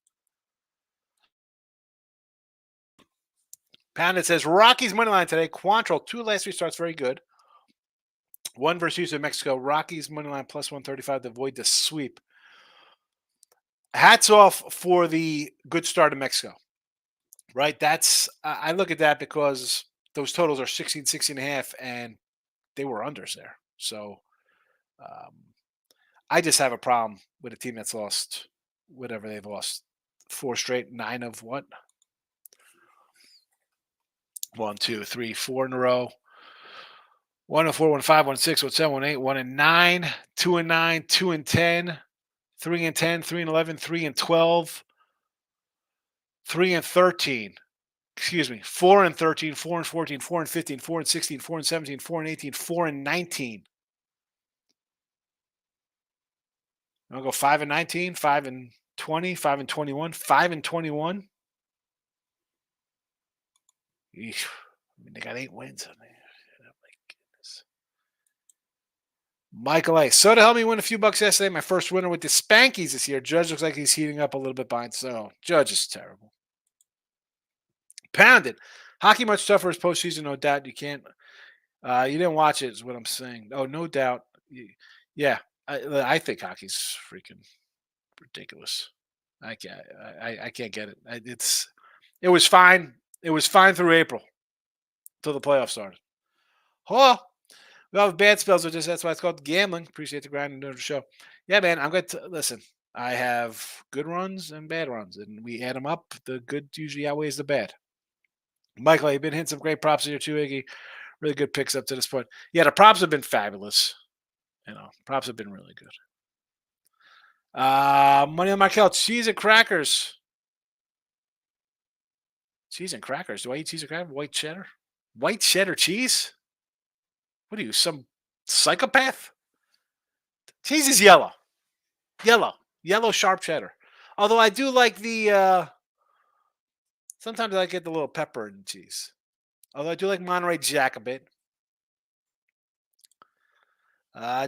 Pounded says Rockies money line today. Quantrill, 2 last 3 starts, very good. 1 versus Houston, Mexico. Rockies money line plus 135 to avoid the sweep. Hats off for the good start in Mexico. Right? That's I look at that because those totals are 16, 16 and a half, and they were unders there. So um, I just have a problem with a team that's lost whatever they've lost. 4 straight, 9 of what? 1, 2, 3, 4 in a row. 1 and 4, 1 and 5, 1 and 6, 1 and 7, 1 and 8, 1 and 9, 2 and 9, 2 and 10, 3 and 10, 3 and 11, 3 and 12, 3 and 13. Excuse me, 4 and 13, 4 and 14, 4 and 15, 4 and 16, 4 and 17, 4 and 18, 4 and 19. I'll go 5 and 19, 5 and 20, 5 and 21, 5 and 21. Eesh. I mean, they got 8 wins on there. Oh, my goodness. Michael A. Soda helped me win a few bucks yesterday. My first winner with the Spankies this year. Judge looks like he's heating up a little bit behind. So, Judge is terrible. Pounded. Hockey much tougher as postseason, no doubt. You can't. You didn't watch it, is what I'm saying. Oh, no doubt. Yeah, I think hockey's freaking ridiculous. I can't get it. It was fine. It was fine through April till the playoffs started. Oh, we have bad spells with this. That's why it's called gambling. Appreciate the grind and doing the show. Yeah, man. I'm good to listen. I have good runs and bad runs, and we add them up. The good usually outweighs the bad. Michael, you've been hitting some great props here too, Iggy. Really good picks up to this point. Yeah, the props have been fabulous. Props have been really good. Money on Markel, cheese and crackers. Cheese and crackers. Do I eat cheese and crackers? White cheddar? White cheddar cheese? What are you, some psychopath? Cheese is yellow. Yellow sharp cheddar. Although I do like the sometimes I get the little pepper in cheese. Although I do like Monterey Jack a bit.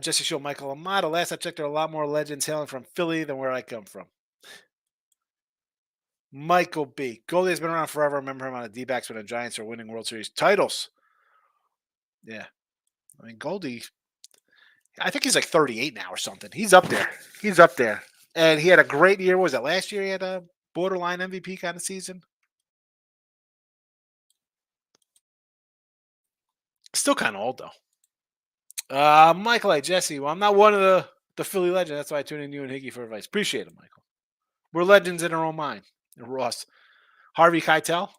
Jesse Show, Michael Amato. Last I checked, there are a lot more legends hailing from Philly than where I come from. Michael B. Goldie has been around forever. I remember him on the D-backs when the Giants are winning World Series titles. Yeah. I mean, Goldie, I think he's like 38 now or something. He's up there. And he had a great year. What was that last year? He had a borderline MVP kind of season. Still kind of old, though. Michael A. Jesse. Well, I'm not one of the Philly legends. That's why I tune in you and Higgy for advice. Appreciate it, Michael. We're legends in our own mind. Ross. Harvey Keitel.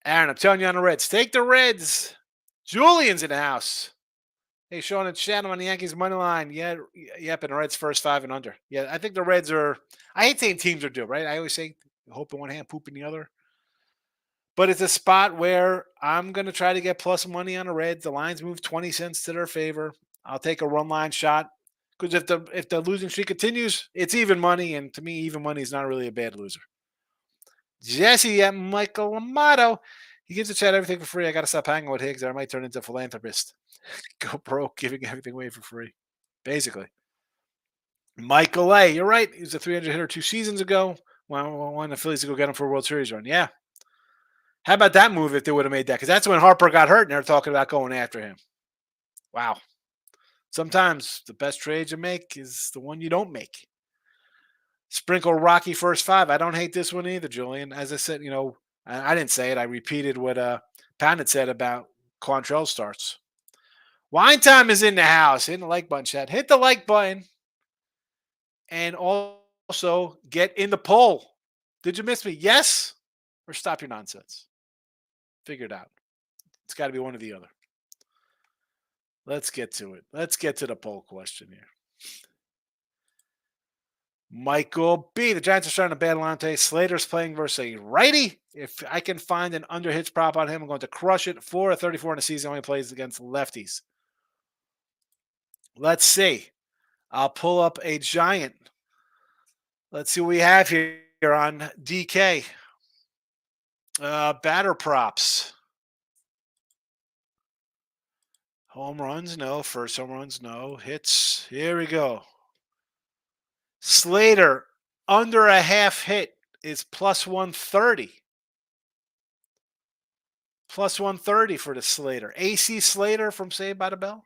Aaron, I'm telling you on the Reds. Take the Reds. Julian's in the house. Hey, Sean and Shannon on the Yankees money line. Yeah, yep, and the Reds first 5 and under. Yeah, I think the Reds are. I hate saying teams are due, right? I always say hope in one hand, poop in the other. But it's a spot where I'm going to try to get plus money on the Reds. The lines move 20 cents to their favor. I'll take a run line shot because if the losing streak continues, it's even money, and to me, even money is not really a bad loser. Jesse at Michael Amato. He gives the chat everything for free. I got to stop hanging with Higgs or I might turn into a philanthropist. Go broke, giving everything away for free. Basically. Michael A. You're right. He was a 300 hitter 2 seasons ago. When the Phillies to go get him for a World Series run. Yeah. How about that move if they would have made that? Because that's when Harper got hurt and they're talking about going after him. Wow. Sometimes the best trade you make is the one you don't make. Sprinkle Rocky first 5. I don't hate this one either, Julian. As I said, I didn't say it. I repeated what Pounded said about Quantrill starts. Wine Time is in the house. Hit the like button, chat. Hit the like button. And also get in the poll. Did you miss me? Yes? Or stop your nonsense? Figure it out. It's got to be one or the other. Let's get to it. Let's get to the poll question here. Michael B. The Giants are starting a bad line today. Slater's playing versus a righty. If I can find an under hitch prop on him, I'm going to crush it. 4 of 34 in the season. Only plays against lefties. Let's see. I'll pull up a Giant. Let's see what we have here on DK. Batter props. Home runs, no. First home runs, no. Hits. Here we go. Slater, under a half hit is plus 130. Plus 130 for the Slater. AC Slater from Saved by the Bell.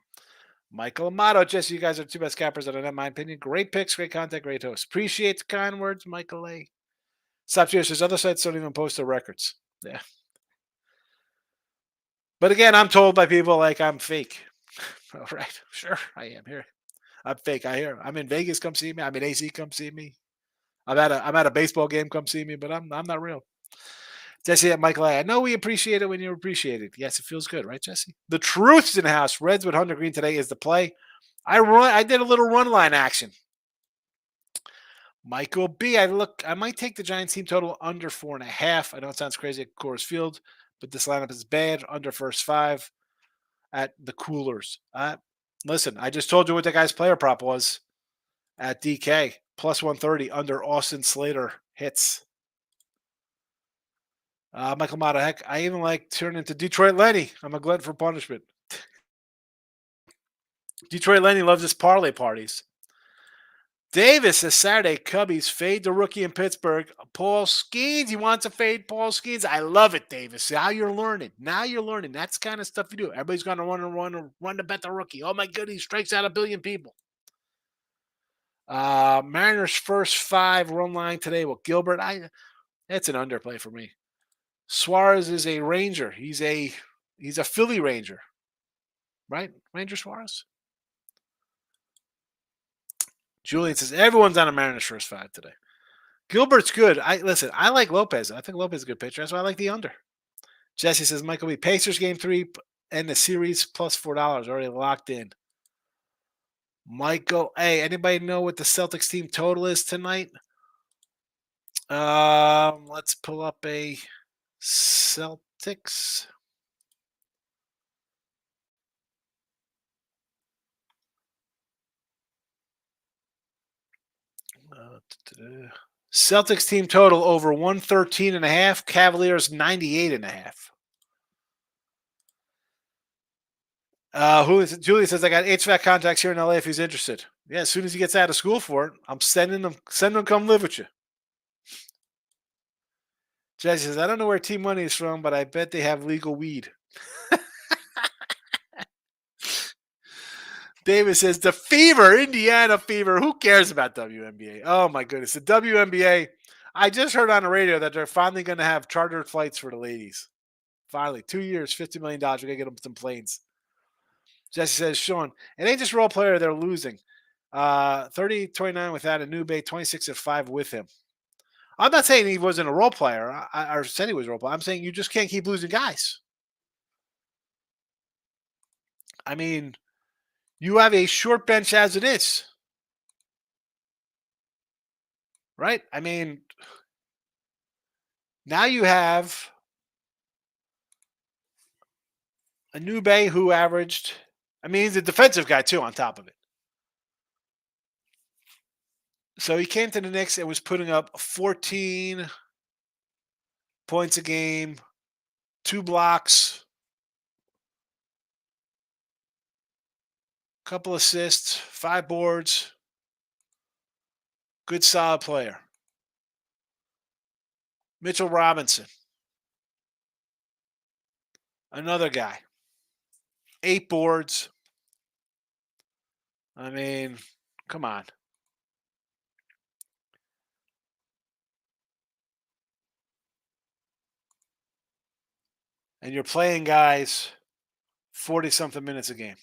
Michael Amato. Jesse, you guys are the two best cappers in my opinion. Great picks, great content, great host. Appreciate the kind words, Michael A. Stop says other sites don't even post their records. Yeah. But again, I'm told by people like I'm fake. All right. Sure, I am here. I'm fake. I hear. I'm in Vegas. Come see me. I'm in AC. Come see me. I'm at a baseball game. Come see me. But I'm not real. Jesse at Michael A. I know we appreciate it when you appreciate it. Yes, it feels good, right, Jesse? The truth's in the house. Reds with Hunter Green today is the play. I did a little run line action. Michael B. I might take the Giants team total under 4.5. I know it sounds crazy at Coors Field, but this lineup is bad. Under first 5 at the Coolers. Listen, I just told you what the guy's player prop was at DK. Plus 130 under Austin Slater hits. Michael Mata, heck, I even like turning into Detroit Lenny. I'm a glutton for punishment. Detroit Lenny loves his parlay parties. Davis says Saturday, Cubbies fade the rookie in Pittsburgh. Paul Skeens, he wants to fade Paul Skeens. I love it, Davis. Now you're learning. That's the kind of stuff you do. Everybody's going to run to bet the rookie. Oh, my goodness, he strikes out 1 billion people. Mariners first 5 run line today with Gilbert. That's an underplay for me. Suarez is a Ranger. He's a Philly Ranger, right? Ranger Suarez. Julian says everyone's on a Mariners first 5 today. Gilbert's good. I like Lopez. I think Lopez is a good pitcher. That's why I like the under. Jesse says Michael B. Pacers game 3 and the series plus $4 already locked in. Michael, hey, anybody know what the Celtics team total is tonight? Let's pull up a Celtics. Celtics team total over 113.5. Cavaliers 98.5. Julie says I got HVAC contacts here in LA if he's interested. Yeah, as soon as he gets out of school for it, I'm sending him come live with you. Jesse says, I don't know where Team Money is from, but I bet they have legal weed. David says, the Fever, Indiana Fever. Who cares about WNBA? Oh, my goodness. The WNBA, I just heard on the radio that they're finally going to have chartered flights for the ladies. Finally. 2 years, $50 million. We're going to get them some planes. Jesse says, Sean, it ain't just role player they're losing. 30-29 without Anube, 26-5 with him. I'm not saying he wasn't a role player. I said he was a role player. I'm saying you just can't keep losing guys. I mean, you have a short bench as it is. Right? I mean, now you have Anube who averaged, he's a defensive guy too on top of it. So he came to the Knicks and was putting up 14 points a game, 2 blocks, couple assists, 5 boards. Good, solid player. Mitchell Robinson. Another guy. 8 boards. Come on. And you're playing guys 40-something minutes a game.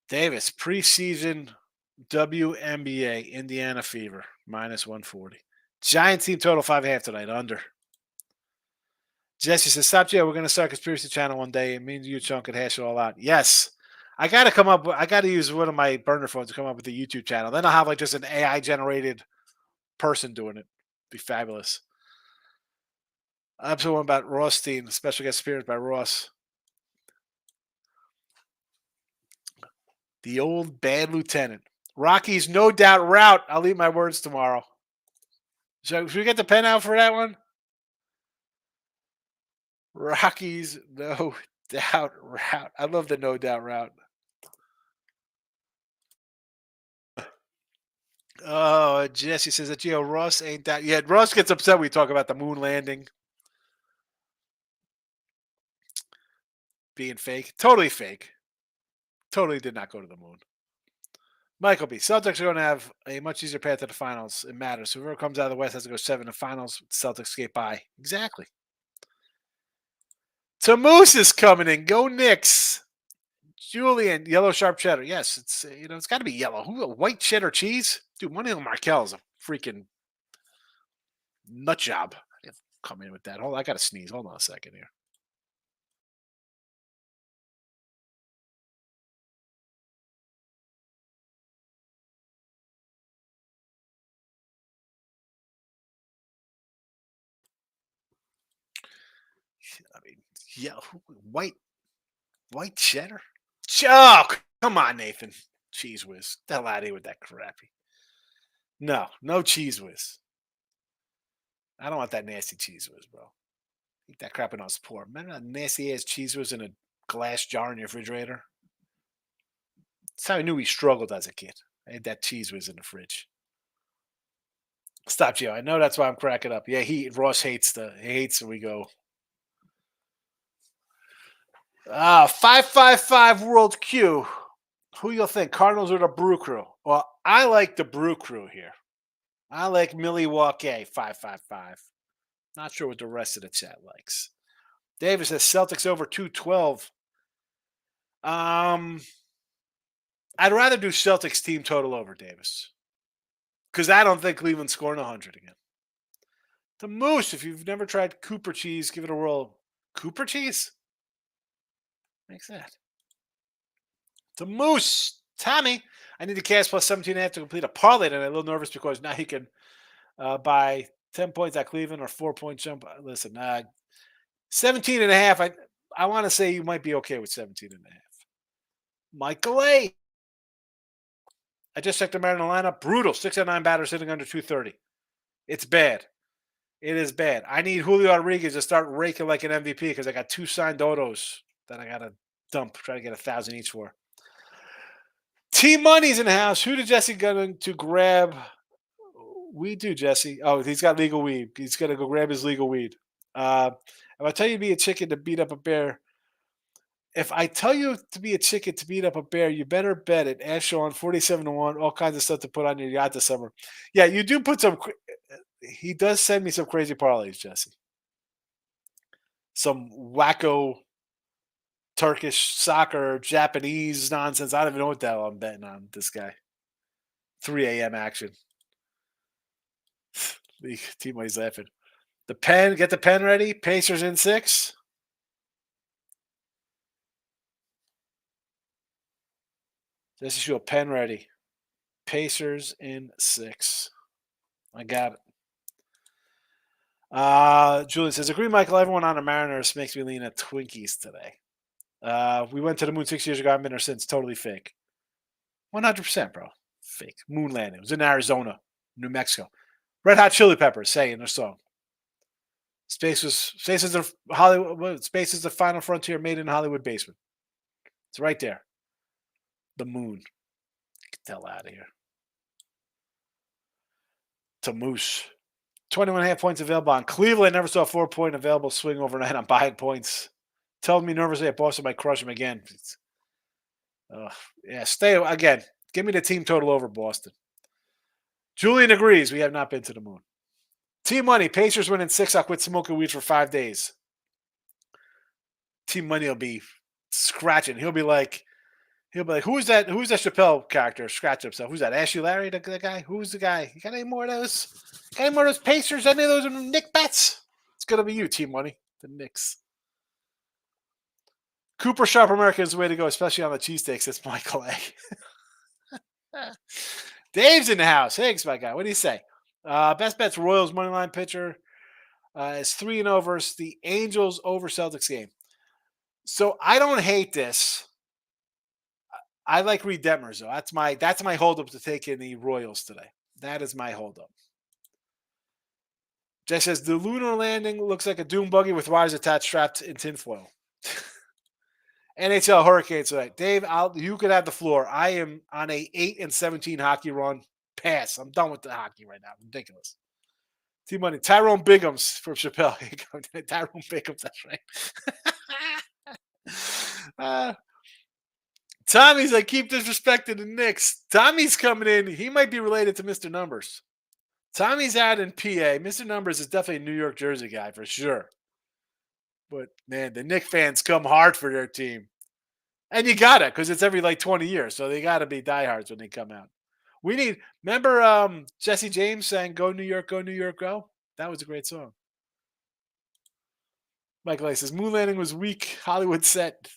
Davis, preseason WNBA, Indiana Fever, minus 140. Giants team total 5.5 tonight, under. Jesse says, stop, Jay. We're going to start Conspiracy Channel one day. It means you, Sean, could hash it all out. Yes. I got to come up. I got to use one of my burner phones to come up with the YouTube channel. Then I'll have like just an AI generated person doing it. Be fabulous. Episode one about Rothstein, special guest appearance by Ross. The old bad lieutenant. Rocky's no doubt route. I'll eat my words tomorrow. So should we get the pen out for that one? Rocky's no doubt route. I love the no doubt route. Oh, Jesse says that Gio Ross ain't that. Yeah, Ross gets upset when we talk about the moon landing being fake. Totally fake. Totally did not go to the moon. Michael B. Celtics are going to have a much easier path to the finals. It matters. So whoever comes out of the West has to go 7 to finals. Celtics skate by. Exactly. Tamoose is coming in. Go Knicks. Julian, yellow sharp cheddar. Yes, it's got to be yellow. White cheddar cheese? Dude, one of them Markel is a freaking nut job. Come in with that. Hold on, I got to sneeze. Hold on a second here. I mean, yeah, white cheddar. Oh, come on, Nathan. Cheese whiz. The hell out of here with that crappy. No cheese whiz. I don't want that nasty cheese whiz, bro. Eat that crap when I was poor. Remember that nasty ass cheese whiz in a glass jar in your refrigerator? That's how I knew we struggled as a kid. I had that cheese whiz in the fridge. Stop, Gio. I know that's why I'm cracking up. Yeah, Ross hates when we go. 555 World Q. Who you'll think, Cardinals or the Brew Crew? Well, I like the Brew Crew here. I like Milwaukee 555. Not sure what the rest of the chat likes. Davis says Celtics over 212. I'd rather do Celtics team total over, Davis. Because I don't think Cleveland's scoring 100 again. The Moose, if you've never tried Cooper cheese, give it a roll. Cooper cheese? Makes that. The Moose. Tommy, I need to cash plus 17.5 to complete a parlay, and I'm a little nervous because now he can buy 10 points at Cleveland or 4-point jump. Listen, 17.5. I want to say you might be okay with 17.5. Michael A. I just checked the Maryland lineup. Brutal. 6 out of 9 batters hitting under 230. It's bad. It is bad. I need Julio Rodriguez to start raking like an MVP because I got 2 signed autos that I got to dump. Try to get 1,000 each for. T-Money's in the house. Who did Jesse going to grab? We do, Jesse. Oh, he's got legal weed. He's going to go grab his legal weed. If I tell you to be a chicken to beat up a bear, if I tell you to be a chicken to beat up a bear, you better bet it. Ash Sean, 47 to 1, all kinds of stuff to put on your yacht this summer. Yeah, you do put some. He does send me some crazy parlays, Jesse. Some wacko Turkish soccer, Japanese nonsense. I don't even know what the hell I'm betting on this guy. 3 a.m. action. The team is laughing. The pen, get the pen ready. Pacers in 6. This is your pen ready. Pacers in 6. I got it. Julie says, agree, Michael. Everyone on the Mariners makes me lean at Twinkies today. We went to the moon 6 years ago. I've been there since. Totally fake. 100%, bro. Fake. Moon landing. It was in Arizona, New Mexico. Red Hot Chili Peppers say in their song. Space is the Hollywood. Space is the final frontier made in Hollywood basement. It's right there. The moon. Get the hell out of here. To Moose. 21.5 points available on Cleveland. Never saw a 4-point available swing overnight on buying points. Telling me nervously that Boston might crush him again. Yeah, stay again. Give me the team total over Boston. Julian agrees. We have not been to the moon. Team Money. Pacers win in 6. I'll quit smoking weed for 5 days. Team Money will be scratching. He'll be like, who's that? Who's that Chappelle character? Scratch himself. Who's that? Ashley Larry, the guy? Who's the guy? You got any more of those? Got any more of those Pacers? Any of those Nick bets? It's gonna be you, Team Money. The Knicks. Cooper Sharp American is the way to go, especially on the cheesesteaks. It's Michael A. Dave's in the house. Higgs, my guy. What do you say? Best bets Royals money line pitcher is 3-0 versus the Angels over Celtics game. So I don't hate this. I like Reed Detmers though. That's my holdup to take in the Royals today. That is my holdup. Jess says the lunar landing looks like a doom buggy with wires attached strapped in tinfoil. NHL Hurricanes tonight. Dave, you could have the floor. I am on a 8-17 hockey run. Pass. I'm done with the hockey right now. Ridiculous. T-Money. Tyrone Biggums from Chappelle. Tyrone Biggums, that's right. Tommy's like, keep disrespecting the Knicks. Tommy's coming in. He might be related to Mr. Numbers. Tommy's out in PA. Mr. Numbers is definitely a New York, Jersey guy for sure. But, man, the Knicks fans come hard for their team. And you got it because it's every, 20 years. So they got to be diehards when they come out. Remember Jesse James saying, go New York, go? That was a great song. Michael A says, moon landing was weak. Hollywood set.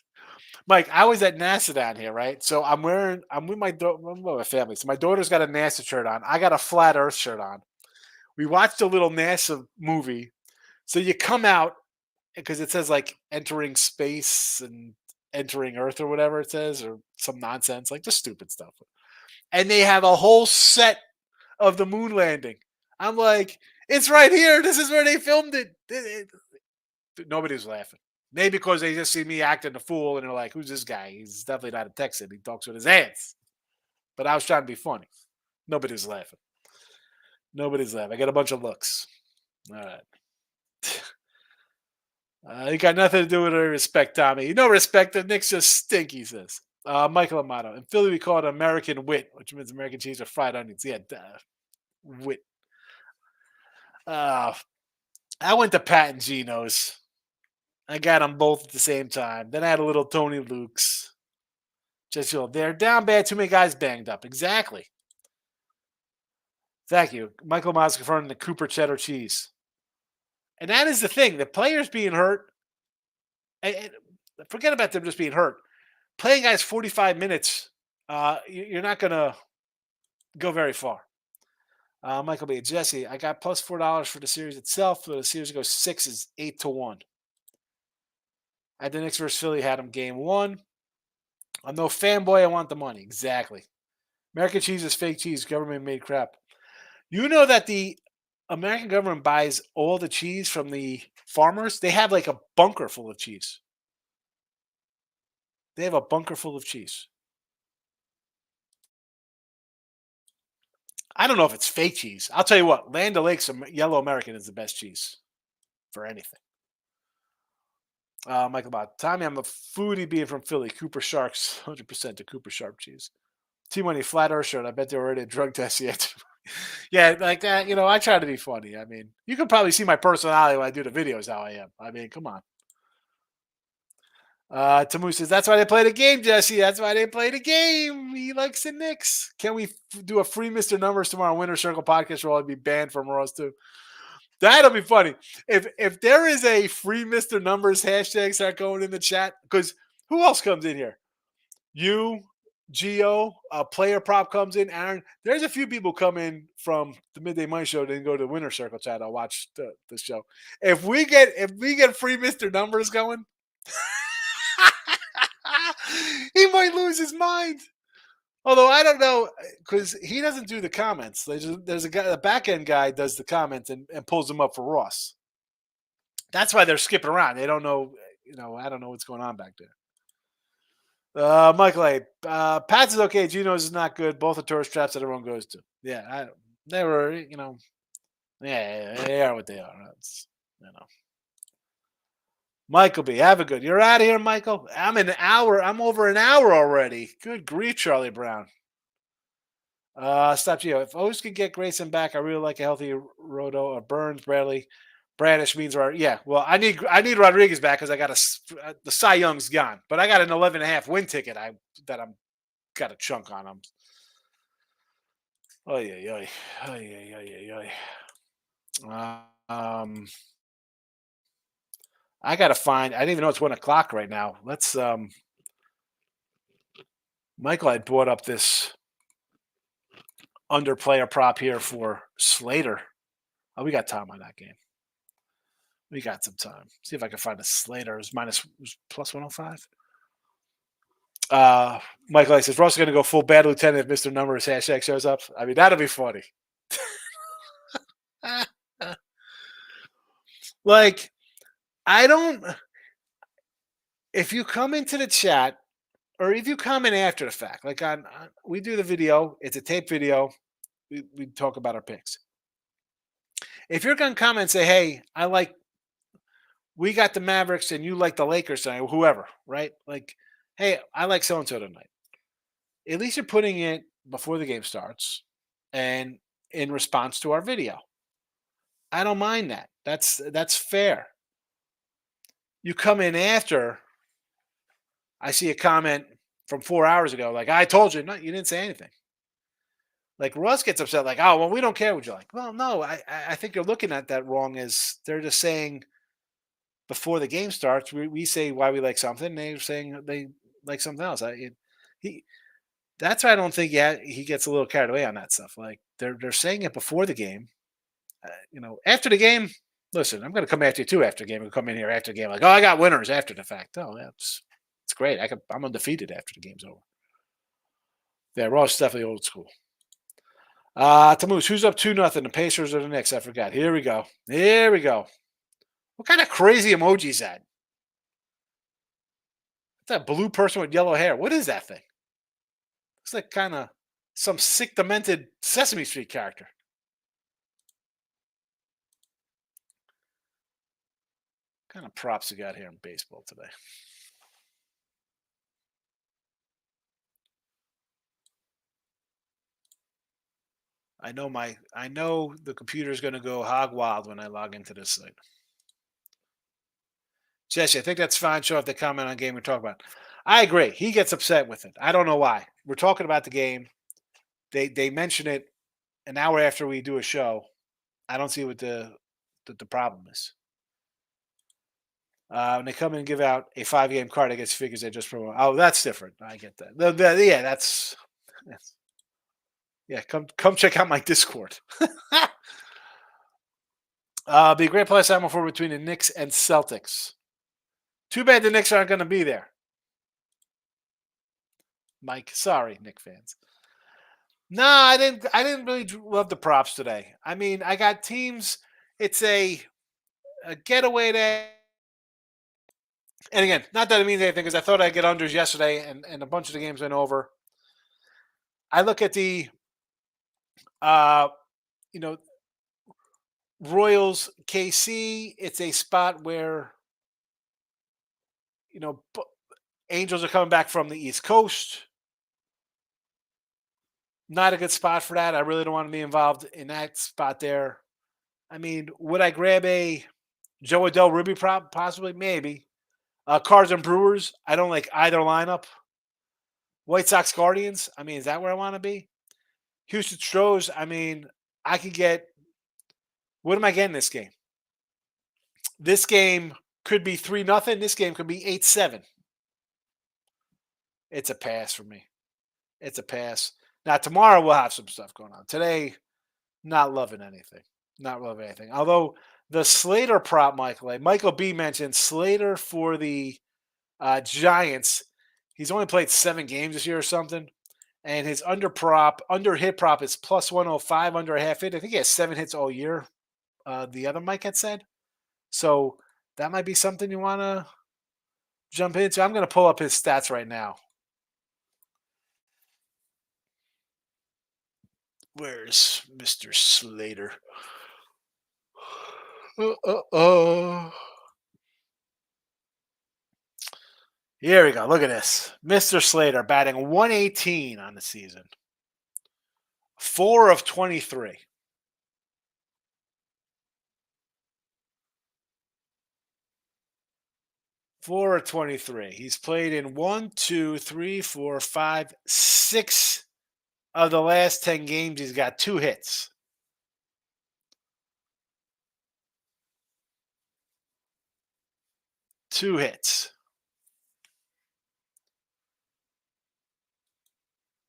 Mike, I was at NASA down here, right? So I'm with my family. So my daughter's got a NASA shirt on. I got a flat Earth shirt on. We watched a little NASA movie. So you come out because it says entering space and entering Earth or whatever it says, or some nonsense, just stupid stuff. And they have a whole set of the moon landing. I'm like, it's right here. This is where they filmed it. Nobody was laughing. Maybe because they just see me acting a fool and they're like, who's this guy? He's definitely not a Texan. He talks with his hands. But I was trying to be funny. Nobody's laughing. I got a bunch of looks. All right. You got nothing to do with respect, Tommy. No respect. The Knicks just stink, he says. Michael Amato. In Philly, we call it American wit, which means American cheese or fried onions. Yeah, wit. I went to Pat and Gino's. I got them both at the same time. Then I had a little Tony Luke's. Just they're down bad. Too many guys banged up. Exactly. Thank you. Michael Moss confirming the Cooper cheddar cheese. And that is the thing. The players being hurt. And forget about them just being hurt. Playing guys 45 minutes, you're not going to go very far. Michael B. Jesse, I got plus $4 for the series itself. For the series goes 6 is 8-1. At the Knicks versus Philly, had them game 1. I'm no fanboy. I want the money. Exactly. American cheese is fake cheese. Government made crap. You know that the American government buys all the cheese from the farmers? They have a bunker full of cheese. They have a bunker full of cheese. I don't know if it's fake cheese. I'll tell you what. Land O'Lakes Yellow American is the best cheese for anything. Michael Bott. Tommy, I'm a foodie being from Philly. Cooper Sharks, 100% to Cooper Sharp cheese. T-Money Flat Earth shirt. I bet they were already a drug test yet. Yeah, like that. I try to be funny. I mean, you can probably see my personality when I do the videos how I am. I mean, come on. Tamu says, that's why they play the game, Jesse. That's why they play the game. He likes the Knicks. Can we do a free Mr. Numbers tomorrow on Winter Circle podcast where I'll be banned from Ross too? That'll be funny. If there is a free Mr. Numbers hashtag start going in the chat, because who else comes in here? You, Gio, player prop comes in, Aaron. There's a few people come in from the Midday Money Show, then go to the Winter Circle chat. I'll watch the show. If we get free Mr. Numbers going, he might lose his mind. Although I don't know, because he doesn't do the comments. There's a guy, the back end guy does the comments and pulls them up for Ross. That's why they're skipping around. They don't know, I don't know what's going on back there. Michael A. Pats is okay. Geno's is not good. Both are tourist traps that everyone goes to. Yeah, they were, yeah, they are what they are. That's, Michael B. Have a good. You're out of here, Michael. I'm over an hour already. Good grief, Charlie Brown. Stop Gio. If O's could get Grayson back, I really like a healthy Roto or Burns, Bradley. Bradish means yeah. Well, I need Rodriguez back because I got the Cy Young's gone, but I got an 11.5 win ticket. That I'm got a chunk on him. Oh yeah. I gotta find. I didn't even know it's 1 o'clock right now. Let's. Michael had brought up this underplayer prop here for Slater. Oh, we got time on that game. We got some time. See if I can find a Slater. It was plus 105. Michael says Ross is going to go full bad lieutenant if Mr. Numbers hashtag shows up. I mean, that'll be funny. Like, I don't. If you come into the chat or if you come in after the fact, like we do the video, it's a tape video. We talk about our picks. If you're going to come and say, hey, we got the Mavericks and you like the Lakers tonight, whoever, right? Like, hey, I like so and so tonight. At least you're putting it before the game starts and in response to our video. I don't mind that. That's fair. You come in after, I see a comment from 4 hours ago, like, I told you, no, you didn't say anything. Like Russ gets upset, like, oh, well, we don't care what you like. Well, no, I think you're looking at that wrong. Is they're just saying before the game starts, we say why we like something, and they're saying they like something else. He That's why I don't think he gets a little carried away on that stuff. Like they're saying it before the game. After the game, listen, I'm going to come after you too after the game. We'll come in here after the game, like, oh, I got winners after the fact. Oh, it's great. I'm undefeated after the game's over. Yeah, Ross definitely old school. Tamoose, who's up 2-0? The Pacers or the Knicks? I forgot. Here we go. What kind of crazy emoji is that? That blue person with yellow hair. What is that thing? Looks like kind of some sick, demented Sesame Street character. What kind of props you got here in baseball today? I know the computer's going to go hog wild when I log into this site. Jesse, I think that's fine. Show if they comment on game we're talking about. I agree. He gets upset with it. I don't know why. We're talking about the game. They mention it an hour after we do a show. I don't see what the problem is. When they come in and give out a 5-game card, I guess figures they just promote. Oh, that's different. I get that. Yeah, that's yeah. Come check out my Discord. Be a great play Simon for between the Knicks and Celtics. Too bad the Knicks aren't going to be there. Mike, sorry, Knicks fans. No, I didn't really love the props today. I mean, I got teams. It's a getaway day. And again, not that it means anything because I thought I'd get unders yesterday and a bunch of the games went over. I look at the, Royals KC. It's a spot where, Angels are coming back from the East Coast. Not a good spot for that. I really don't want to be involved in that spot there. I mean, would I grab a Joe Adell Ruby prop? Possibly, maybe. Cards and Brewers. I don't like either lineup. White Sox Guardians. I mean, is that where I want to be? Houston Stros. I mean, I could get. What am I getting this game? This game could be 3-0. This game could be 8-7. It's a pass for me. It's a pass. Now tomorrow we'll have some stuff going on. Today, not loving anything. Not loving anything. Although the Slater prop, Michael B mentioned Slater for the Giants. He's only played 7 games this year or something. And his under hit prop is plus 105 under a half hit. I think he has 7 hits all year. The other Mike had said. So that might be something you want to jump into. I'm going to pull up his stats right now. Where's Mr. Slater? Here we go. Look at this. Mr. Slater batting 118 on the season. 4 of 23. Four of 23. He's played in 1, 2, 3, 4, 5, 6 of the last 10 games. He's got 2 hits. 2 hits.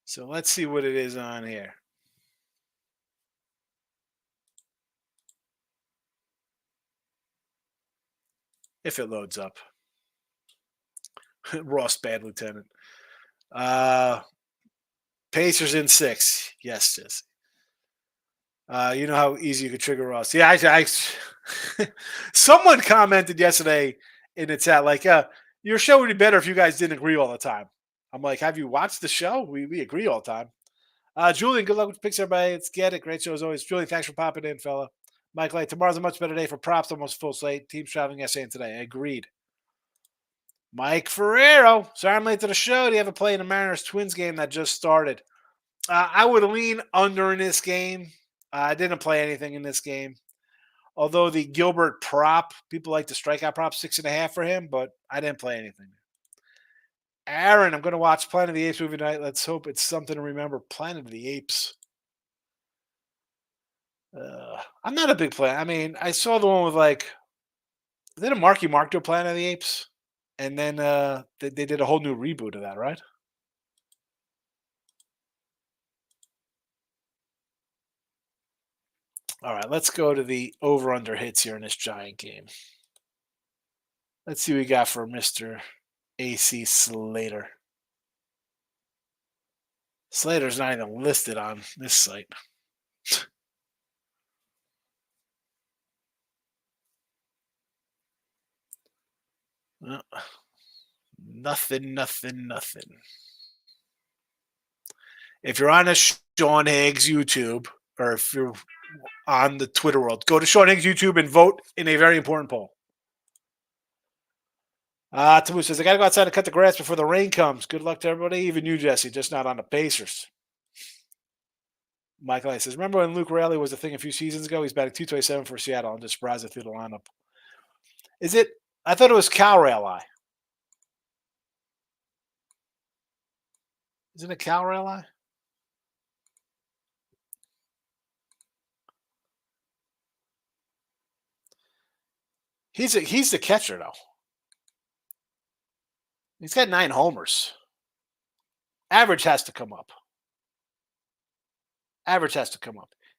So let's see what it is on here. If it loads up. Ross Bad Lieutenant. Pacers in 6. Yes, Jesse. You know how easy you could trigger Ross. Yeah, someone commented yesterday in the chat, like, your show would be better if you guys didn't agree all the time. I'm like, have you watched the show? We agree all the time. Julian, good luck with the picks, everybody. Let's get it. Great show as always. Julian, thanks for popping in, fella. Mike Light, tomorrow's a much better day for props, almost full slate. Teams traveling yesterday and today. Agreed. Mike Ferrero, sorry I'm late to the show. Do you have a play in the Mariners Twins game that just started? I would lean under in this game. I didn't play anything in this game. Although the Gilbert prop, people like the strikeout prop, 6.5 for him, but I didn't play anything. Aaron, I'm going to watch Planet of the Apes movie tonight. Let's hope it's something to remember. Planet of the Apes. I'm not a big fan. I mean, I saw the one with like, didn't Marky Mark do Planet of the Apes? And then they did a whole new reboot of that, right? All right, let's go to the over-under hits here in this Giant game. Let's see what we got for Mr. AC Slater. Slater's not even listed on this site. Nothing. If you're on a Sean Higgs YouTube, or if you're on the Twitter world, go to Sean Higgs YouTube and vote in a very important poll. Tamu says, I got to go outside and cut the grass before the rain comes. Good luck to everybody, even you, Jesse, just not on the Pacers. Michael A. says, remember when Luke Raley was a thing a few seasons ago? He's batting 227 for Seattle. I'm just surprised I threw the lineup. Is it? I thought it was Cal Raley. Isn't it Cal Raley? He's the catcher, though. He's got 9 homers. Average has to come up.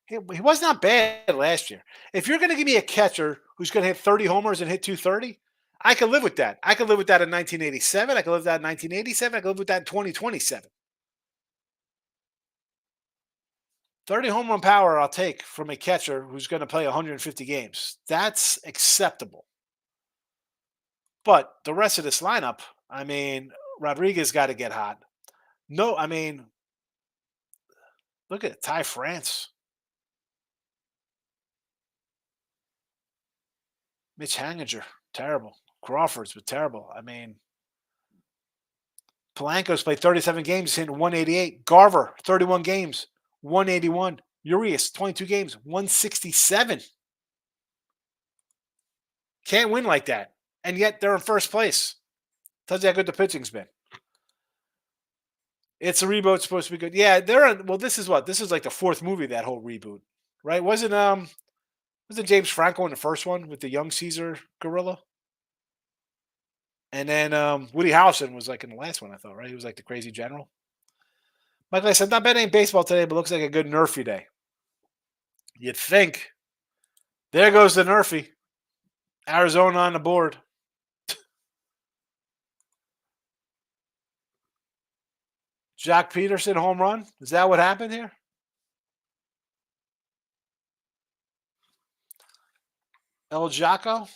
He was not bad last year. If you're going to give me a catcher who's going to hit 30 homers and hit 230, I can live with that. I can live with that in 1987. I can live with that in 1987. I can live with that in 2027. 30 home run power I'll take from a catcher who's going to play 150 games. That's acceptable. But the rest of this lineup, I mean, Rodriguez got to get hot. No, I mean, look at it. Ty France. Mitch Haniger, terrible. Crawford's was terrible. I mean, Polanco's played 37 games, hitting 188. Garver, 31 games, 181. Urias, 22 games, 167. Can't win like that. And yet they're in first place. Tells you how good the pitching's been. It's a reboot. It's supposed to be good. Yeah, well, this is what? This is like the 4th movie, that whole reboot. Right? Wasn't James Franco in the first one with the young Caesar gorilla? And then Woody Harrelson was like in the last one, I thought, right? He was like the crazy general. Michael, I said, not betting baseball today, but looks like a good Nerfy day. You'd think. There goes the Nerfy. Arizona on the board. Jack Peterson home run. Is that what happened here? El Jaco?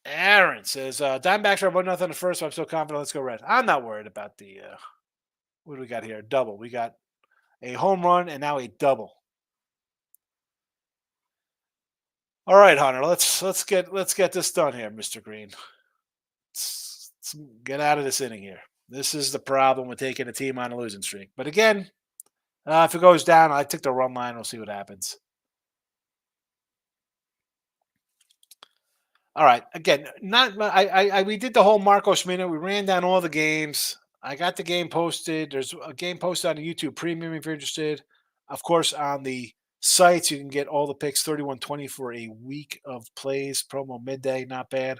Aaron says, Diamondbacks are 1-0 in the first, so I'm so confident. Let's go red. I'm not worried about the what do we got here? Double. We got a home run and now a double. All right, Hunter. Let's get this done here, Mr. Green. Let's get out of this inning here. This is the problem with taking a team on a losing streak. But again, if it goes down, I took the run line. We'll see what happens. All right. Again, not we did the whole Marcos minute. We ran down all the games. I got the game posted. There's a game posted on the YouTube Premium if you're interested. Of course, on the sites you can get all the picks 31.20 for a week of plays. Promo midday, not bad.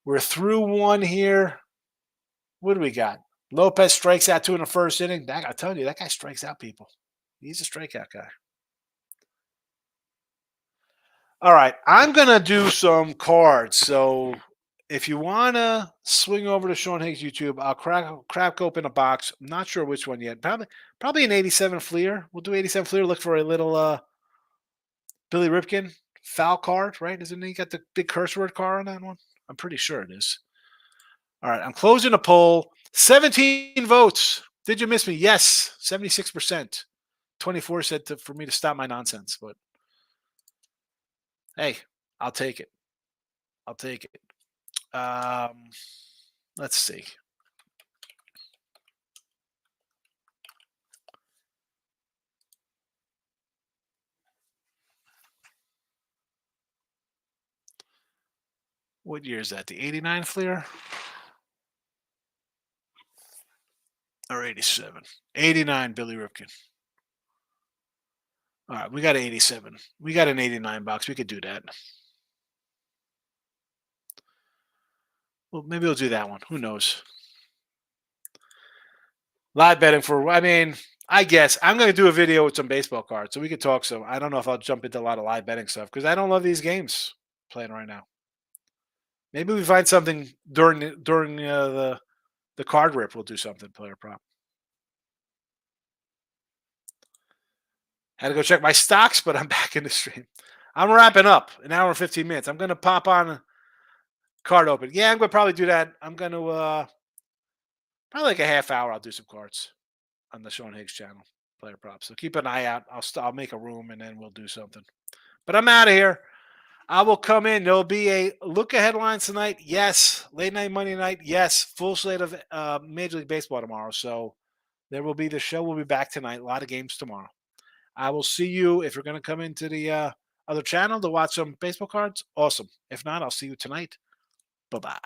We're through one here. What do we got? Lopez strikes out two in the first inning. I gotta tell you, that guy strikes out people. He's a strikeout guy. All right, I'm gonna do some cards. So if you wanna swing over to Sean Higgs YouTube, I'll crack open a box. I'm not sure which one yet. Probably an 87 Fleer. We'll do 87 Fleer. Look for a little Billy Ripken foul card, right? Isn't he got the big curse word card on that one? I'm pretty sure it is. All right, I'm closing the poll. 17 votes. Did you miss me? Yes, 76%. 24 said for me to stop my nonsense, but hey, I'll take it. I'll take it. Let's see. What year is that? The 89 Fleer? Or 87? 89 Billy Ripken. All right, we got an 87. We got an 89 box. We could do that. Well, maybe we'll do that one. Who knows? Live betting for, I guess I'm going to do a video with some baseball cards so we could talk some. I don't know if I'll jump into a lot of live betting stuff because I don't love these games playing right now. Maybe we find something during the card rip. We'll do something, player prop. Had to go check my stocks, but I'm back in the stream. I'm wrapping up an hour and 15 minutes. I'm going to pop on card open. Yeah, I'm going to probably do that. I'm going to probably like a half hour. I'll do some cards on the Sean Higgs channel, player props. So keep an eye out. I'll make a room and then we'll do something. But I'm out of here. I will come in. There'll be a look at headlines tonight. Yes. Late night Monday night. Yes. Full slate of Major League Baseball tomorrow. So there will be the show. Will be back tonight. A lot of games tomorrow. I will see you if you're going to come into the other channel to watch some baseball cards. Awesome. If not, I'll see you tonight. Bye-bye.